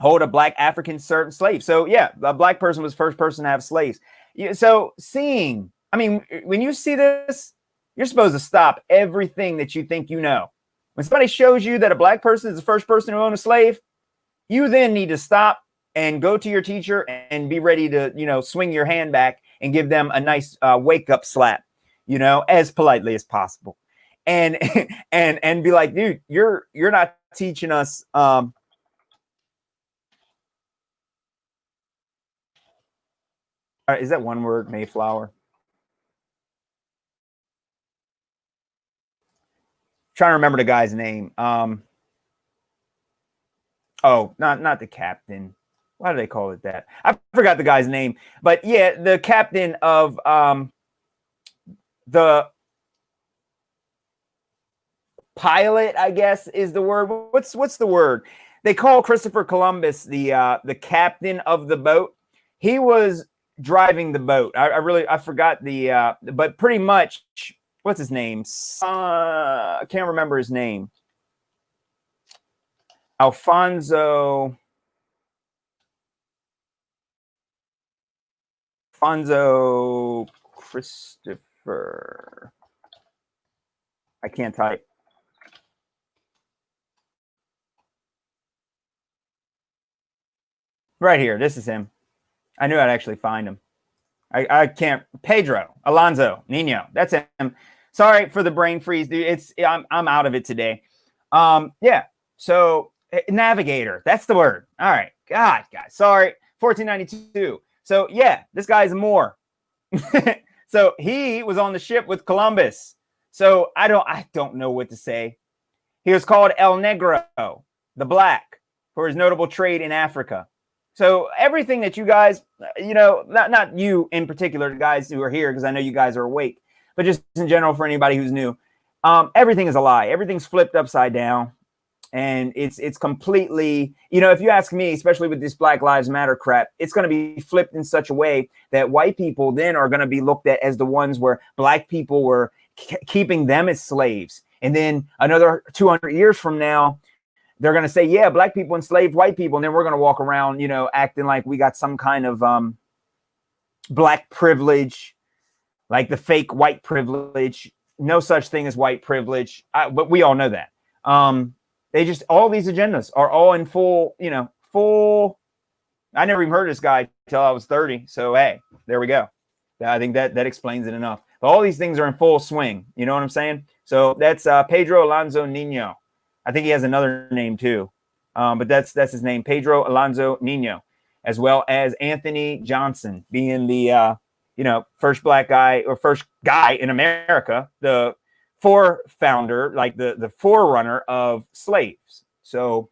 hold a black African servant slave. So yeah, a black person was the first person to have slaves. So seeing, I mean, when you see this, you're supposed to stop everything that you think you know. When somebody shows you that a black person is the first person to own a slave, you then need to stop and go to your teacher and be ready to, you know, swing your hand back and give them a nice wake up slap, you know, as politely as possible. And and be like, dude, you're not teaching us is that one word, Mayflower? Trying to remember the guy's name. Oh, not the captain. Why do they call it that? I forgot the guy's name. But yeah, the captain of the pilot, I guess, is the word. What's the word? They call Christopher Columbus the captain of the boat. He was driving the boat. I forgot but pretty much, what's his name? I can't remember his name. Alfonso Christopher. I can't type. Right here. This is him. I knew I'd actually find him. I can't. Pedro Alonso Nino. That's him. Sorry for the brain freeze, dude. I'm out of it today. Yeah. So navigator. That's the word. All right. God, guys. Sorry. 1492. So yeah, this guy's a Moor. So he was on the ship with Columbus. So I don't know what to say. He was called El Negro, the Black, for his notable trade in Africa. So everything that you guys, not you in particular, the guys who are here, because I know you guys are awake, but just in general for anybody who's new, everything is a lie. Everything's flipped upside down. And it's completely, if you ask me, especially with this Black Lives Matter crap, it's going to be flipped in such a way that white people then are going to be looked at as the ones where black people were keeping them as slaves. And then another 200 years from now, they're going to say, yeah, black people enslaved white people. And then we're going to walk around, acting like we got some kind of black privilege, like the fake white privilege. No such thing as white privilege. But we all know that. They just, all these agendas are all in full. I never even heard of this guy till I was 30. So, hey, there we go. I think that explains it enough. But all these things are in full swing. You know what I'm saying? So that's Pedro Alonso Nino. I think he has another name too. But that's his name, Pedro Alonso Nino, as well as Anthony Johnson being the, first black guy or first guy in America, the founder, like the forerunner of slaves. So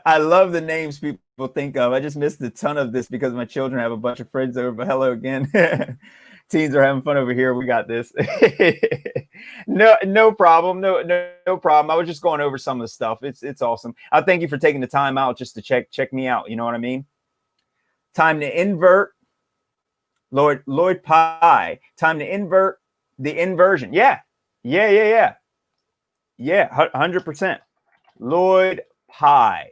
I love the names people think of. I just missed a ton of this because my children have a bunch of friends over. But hello again. Teens are having fun over here. We got this. No problem. No problem. I was just going over some of the stuff. It's awesome. I thank you for taking the time out just to check me out. You know what I mean? Time to invert. Lloyd Pye. Time to invert the inversion. Yeah. 100%. Lloyd Pye.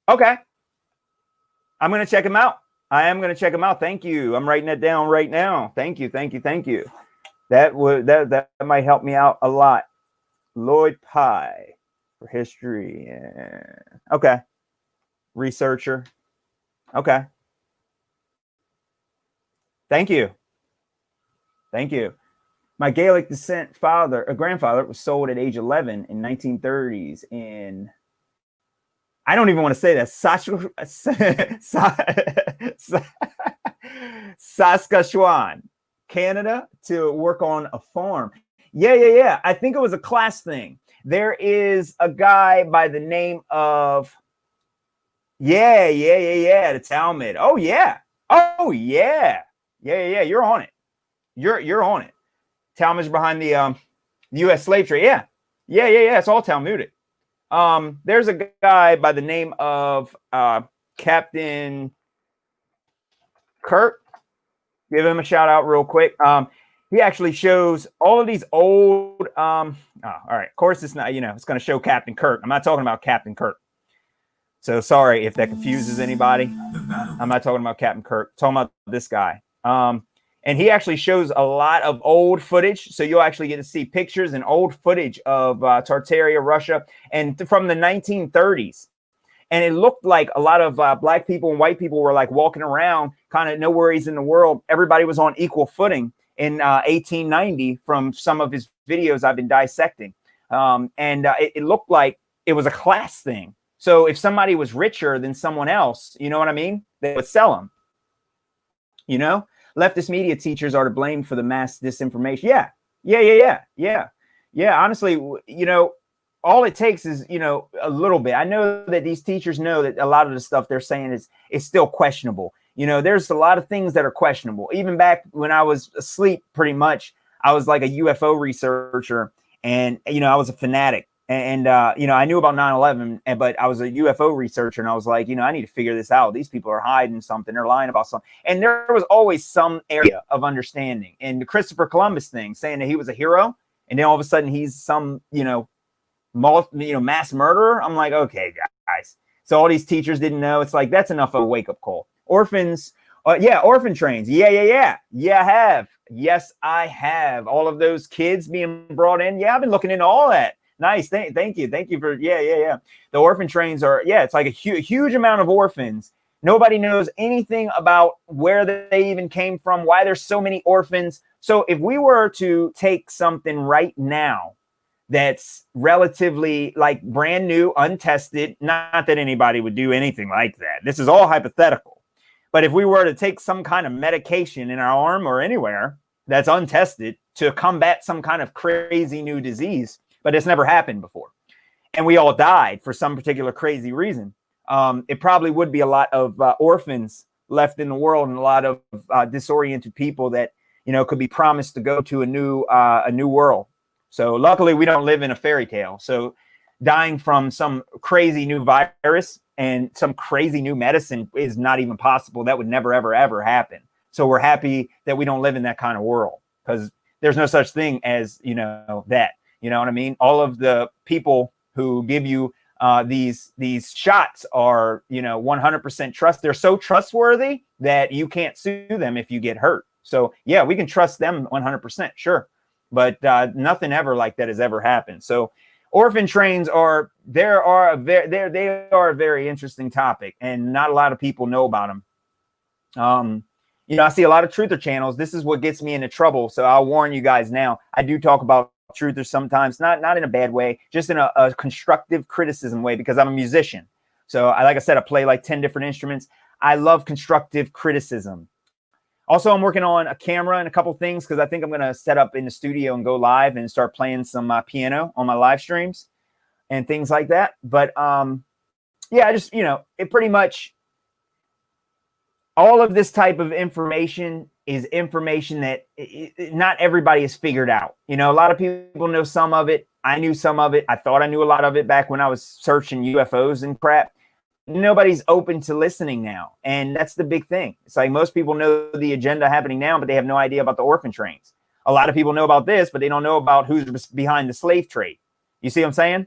Okay. I'm going to check him out. I am going to check him out. Thank you. I'm writing that down right now. Thank you. That might help me out a lot. Lloyd Pye for history. Yeah. Okay. Researcher. Okay. Thank you. My Gaelic descent grandfather was sold at age 11 in 1930s in, I don't even want to say that, Saskatchewan, Canada, to work on a farm. Yeah. I think it was a class thing. There is a guy by the name of, the Talmud. Oh yeah. Yeah. You're on it. You're on it. Talmud's behind the U.S. slave trade. Yeah. It's all Talmudic. There's a guy by the name of Captain Kirk. Give him a shout out real quick. He actually shows all of these old. All right. Of course, it's not. It's going to show Captain Kirk. I'm not talking about Captain Kirk. So sorry if that confuses anybody. I'm not talking about Captain Kirk. I'm talking about this guy. And he actually shows a lot of old footage. So you'll actually get to see pictures and old footage of Tartaria, Russia, and from the 1930s. And it looked like a lot of black people and white people were like walking around, kind of no worries in the world. Everybody was on equal footing in 1890 from some of his videos I've been dissecting. It looked like it was a class thing. So if somebody was richer than someone else, you know what I mean? They would sell them. Leftist media teachers are to blame for the mass disinformation. Yeah. Honestly, all it takes is, a little bit. I know that these teachers know that a lot of the stuff they're saying is still questionable. There's a lot of things that are questionable. Even back when I was asleep, pretty much, I was like a UFO researcher and, I was a fanatic. And I knew about 9/11, but I was a UFO researcher, and I was like, I need to figure this out. These people are hiding something. They're lying about something. And there was always some area of understanding. And the Christopher Columbus thing, saying that he was a hero, and then all of a sudden he's some, mass murderer. I'm like, okay, guys. So all these teachers didn't know. It's like, that's enough of a wake-up call. Orphans. Orphan trains. Yeah, I have. Yes, I have. All of those kids being brought in. Yeah, I've been looking into all that. Nice. Thank you for, yeah. The orphan trains are, it's like a huge amount of orphans. Nobody knows anything about where they even came from, why there's so many orphans. So if we were to take something right now that's relatively like brand new, untested. Not that anybody would do anything like that. This is all hypothetical. But if we were to take some kind of medication in our arm or anywhere that's untested to combat some kind of crazy new disease, but it's never happened before, and we all died for some particular crazy reason, it probably would be a lot of orphans left in the world and a lot of disoriented people that, you know, could be promised to go to a new world. So luckily we don't live in a fairy tale. So dying from some crazy new virus and some crazy new medicine is not even possible. That would never, ever, ever happen. So we're happy that we don't live in that kind of world, because there's no such thing as, you know, that, you know what I mean? All of the people who give you these shots are, you know, 100% trust. They're so trustworthy that you can't sue them if you get hurt. So yeah, we can trust them 100%, sure. But nothing ever like that has ever happened. So orphan trains are a very interesting topic, and not a lot of people know about them. You know, I see a lot of truther channels. This is what gets me into trouble. So I'll warn you guys now. I do talk about truthers sometimes, not in a bad way, just in a constructive criticism way, because I'm a musician. So like I said, I play like 10 different instruments. I love constructive criticism. Also, I'm working on a camera and a couple things, because I think I'm going to set up in the studio and go live and start playing some piano on my live streams and things like that. But yeah, I just, you know, it pretty much, all of this type of information is information that not everybody has figured out. You know, a lot of people know some of it. I knew some of it. I thought I knew a lot of it back when I was searching UFOs and crap. Nobody's open to listening now. And that's the big thing. It's like most people know the agenda happening now, but they have no idea about the orphan trains. A lot of people know about this, but they don't know about who's behind the slave trade. You see what I'm saying?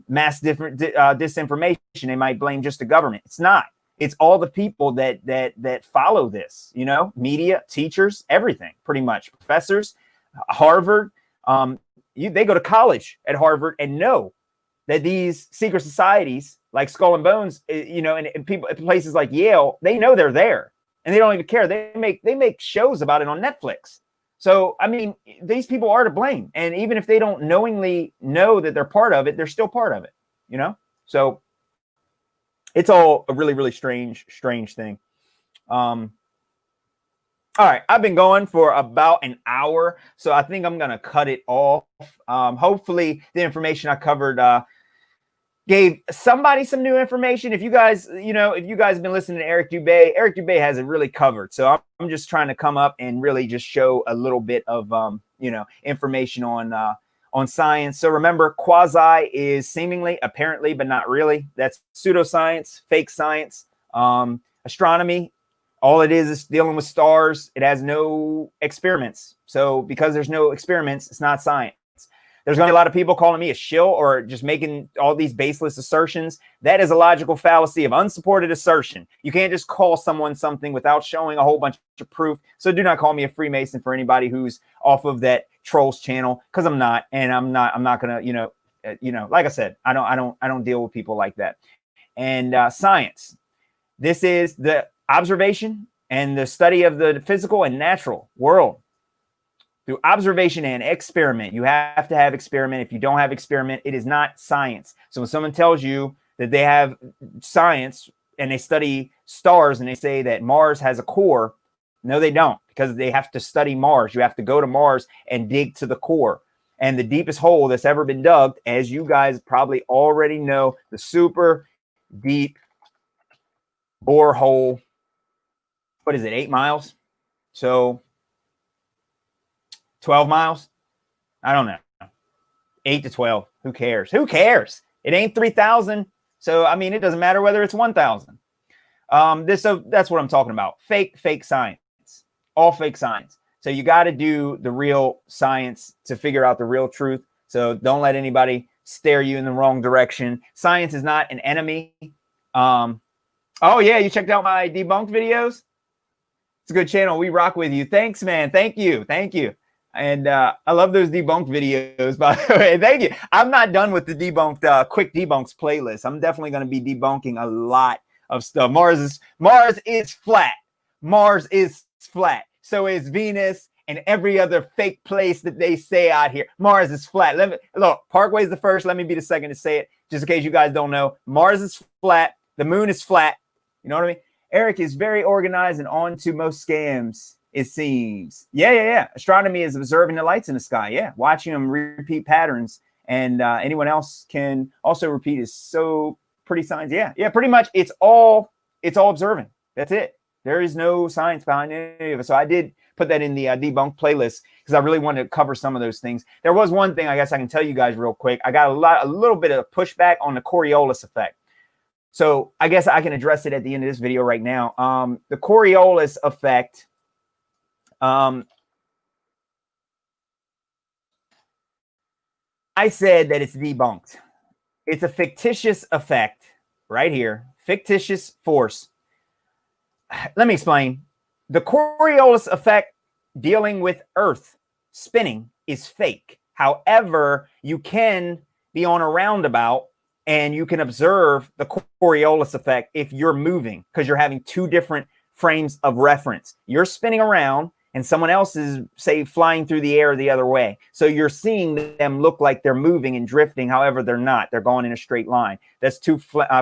Mass disinformation. They might blame just the government. It's not. It's all the people that follow this, you know, media, teachers, everything, pretty much. Professors, Harvard, they go to college at Harvard and know that these secret societies like Skull and Bones, you know, and people at places like Yale, they know they're there and they don't even care. They make shows about it on Netflix. So, I mean, these people are to blame. And even if they don't knowingly know that they're part of it, they're still part of it, you know? So it's all a really, really strange thing. All right, I've been going for about an hour, so I think I'm going to cut it off. Hopefully the information I covered gave somebody some new information. If you guys, you know, if you guys have been listening to Eric Dubay has it really covered. So I'm just trying to come up and really just show a little bit of, you know, information on science. So remember, quasi is seemingly, apparently, but not really. That's pseudoscience, fake science. Astronomy, all it is dealing with stars. It has no experiments. So because there's no experiments, it's not science. There's going to be a lot of people calling me a shill or just making all these baseless assertions. That is a logical fallacy of unsupported assertion. You can't just call someone something without showing a whole bunch of proof. So do not call me a Freemason for anybody who's off of that trolls channel, because I'm not, and I'm not going to, you know, like I said, I don't deal with people like that. And science, this is the observation and the study of the physical and natural world. Through observation and experiment. You have to have experiment. If you don't have experiment, it is not science. So when someone tells you that they have science and they study stars and they say that Mars has a core, no, they don't, because they have to study Mars. You have to go to Mars and dig to the core. And the deepest hole that's ever been dug, as you guys probably already know, the super deep borehole, what is it, 8 miles? So 12 miles? I don't know. 8 to 12. Who cares? Who cares? It ain't 3,000. So, I mean, it doesn't matter whether it's 1,000. So that's what I'm talking about. Fake science. All fake science. So you got to do the real science to figure out the real truth. So don't let anybody steer you in the wrong direction. Science is not an enemy. Oh, yeah. You checked out my debunked videos? It's a good channel. We rock with you. Thanks, man. Thank you. Thank you. And I love those debunked videos, by the way. Thank you. I'm not done with the debunked quick debunks playlist. I'm definitely going to be debunking a lot of stuff. Mars is flat. Mars is flat. So is Venus and every other fake place that they say out here. Mars is flat. Look, Parkway is the first. Let me be the second to say it, just in case you guys don't know. Mars is flat. The moon is flat. You know what I mean? Eric is very organized and on to most scams, it seems. Yeah. Astronomy is observing the lights in the sky. Yeah, watching them repeat patterns, and anyone else can also repeat is so pretty science. Yeah, pretty much. It's all observing. That's it. There is no science behind any of it. So I did put that in the debunk playlist because I really wanted to cover some of those things. There was one thing I guess I can tell you guys real quick. I got a little bit of pushback on the Coriolis effect. So I guess I can address it at the end of this video right now. The Coriolis effect, I said that it's debunked. It's a fictitious effect right here, fictitious force. Let me explain. The Coriolis effect dealing with Earth spinning is fake. However, you can be on a roundabout and you can observe the Coriolis effect if you're moving, because you're having two different frames of reference. You're spinning around and someone else is, say, flying through the air the other way. So you're seeing them look like they're moving and drifting. However, they're not. They're going in a straight line. That's two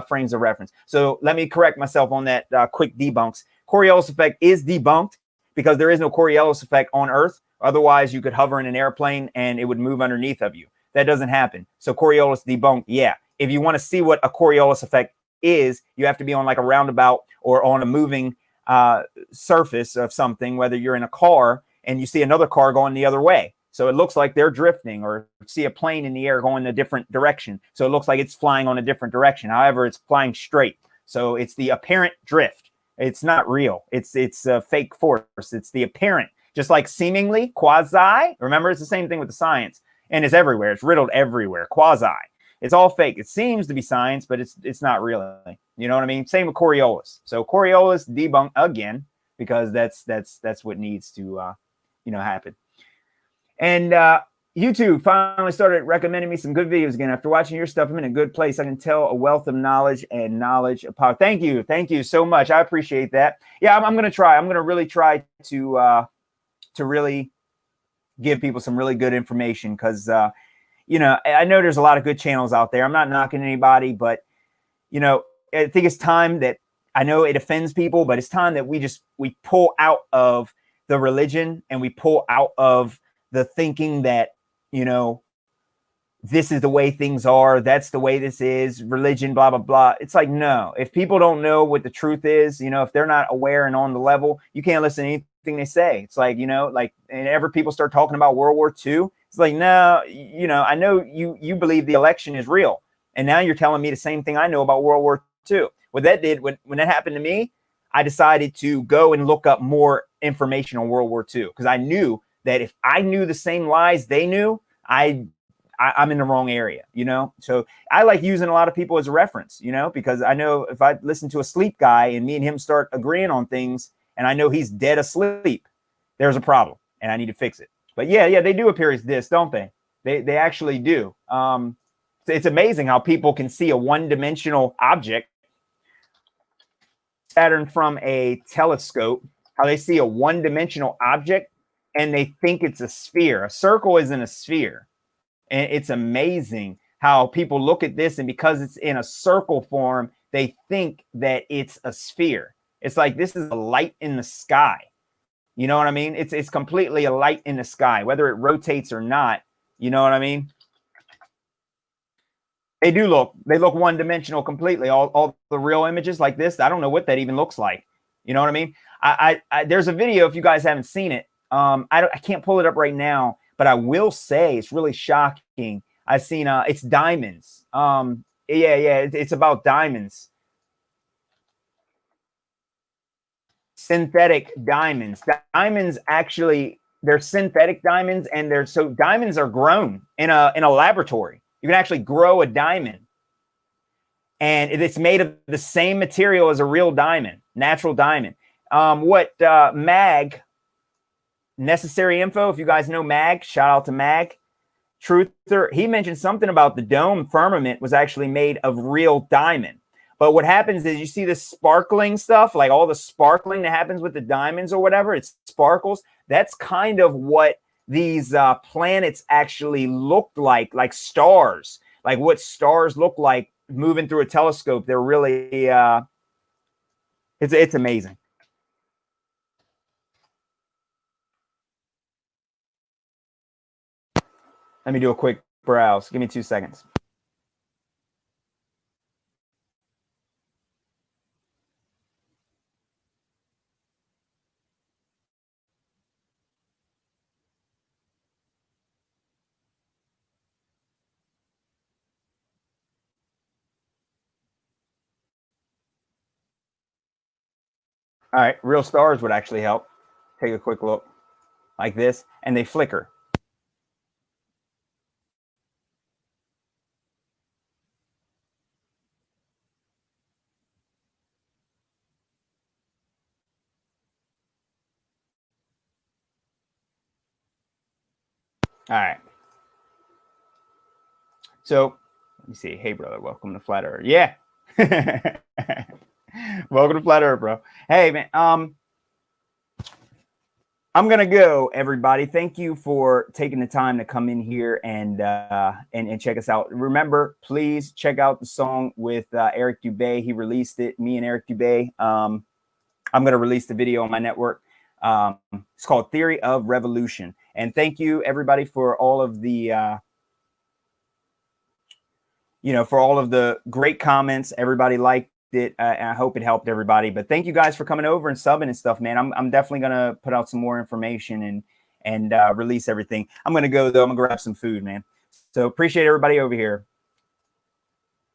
frames of reference. So let me correct myself on that quick debunks. Coriolis effect is debunked because there is no Coriolis effect on Earth. Otherwise, you could hover in an airplane and it would move underneath of you. That doesn't happen. So Coriolis debunked, yeah. If you want to see what a Coriolis effect is, you have to be on like a roundabout or on a moving surface of something, whether you're in a car and you see another car going the other way. So it looks like they're drifting, or see a plane in the air going in a different direction. So it looks like it's flying on a different direction. However, it's flying straight. So it's the apparent drift. It's not real. It's a fake force. It's the apparent, just like seemingly quasi. Remember, it's the same thing with the science, and it's everywhere. It's riddled everywhere. Quasi. It's all fake. It seems to be science, but it's not really. You know what I mean? Same with Coriolis. So Coriolis debunked again, because that's what needs to happen. And YouTube finally started recommending me some good videos again. After watching your stuff, I'm in a good place. I can tell a wealth of knowledge and knowledge of power. Thank you so much. I appreciate that. Yeah, I'm gonna try. I'm gonna really try to really give people some really good information, because I know there's a lot of good channels out there. I'm not knocking anybody, but I think it's time that, I know it offends people, but it's time that we pull out of the religion, and we pull out of the thinking that, this is the way things are. That's the way this is, religion, blah, blah, blah. It's like, no, if people don't know what the truth is, if they're not aware and on the level, you can't listen to anything they say. It's like, and ever people start talking about World War II, it's like, no, I know you believe the election is real. And now you're telling me the same thing I know about World War II. What that did, when that happened to me, I decided to go and look up more information on World War II, because I knew that if I knew the same lies they knew, I'm in the wrong area, So I like using a lot of people as a reference, because I know if I listen to a sleep guy and me and him start agreeing on things, and I know he's dead asleep, there's a problem and I need to fix it. But yeah, they do appear as this, don't they? They actually do. It's amazing how people can see a one-dimensional object, Saturn, from a telescope, how they see a one-dimensional object and they think it's a sphere. A circle isn't a sphere. And it's amazing how people look at this, and because it's in a circle form, they think that it's a sphere. It's like, this is a light in the sky. You know what I mean? It's completely a light in the sky, whether it rotates or not. You know what I mean? They look one-dimensional completely. All the real images like this, I don't know what that even looks like. You know what I mean? I there's a video, if you guys haven't seen it. I can't pull it up right now, but I will say it's really shocking. I've seen it's diamonds. It's about diamonds. Synthetic diamonds. Diamonds, actually, they're synthetic diamonds, and diamonds are grown in a laboratory. You can actually grow a diamond, and it's made of the same material as a real diamond, natural diamond. Mag, Necessary Info, if you guys know Mag, shout out to Mag Truther. He mentioned something about the dome firmament was actually made of real diamond. But what happens is you see this sparkling stuff, like all the sparkling that happens with the diamonds or whatever, it sparkles. That's kind of what these planets actually look like stars, like what stars look like moving through a telescope. They're really, it's amazing. Let me do a quick browse. Give me 2 seconds. All right, real stars would actually help. Take a quick look like this, and they flicker. All right. So let me see. Hey, brother, welcome to Flat Earth. Yeah. Welcome to Flat Earth, bro. Hey, man. I'm gonna go, everybody. Thank you for taking the time to come in here and check us out. Remember, please check out the song with Eric Dubay. He released it. Me and Eric Dubay. I'm gonna release the video on my network. It's called Theory of Revolution. And thank you, everybody, for all of the for all of the great comments. Everybody liked it. I hope it helped everybody. But thank you guys for coming over and subbing and stuff, man. I'm definitely gonna put out some more information and release everything. I'm gonna go though. I'm gonna grab some food, man. So appreciate everybody over here.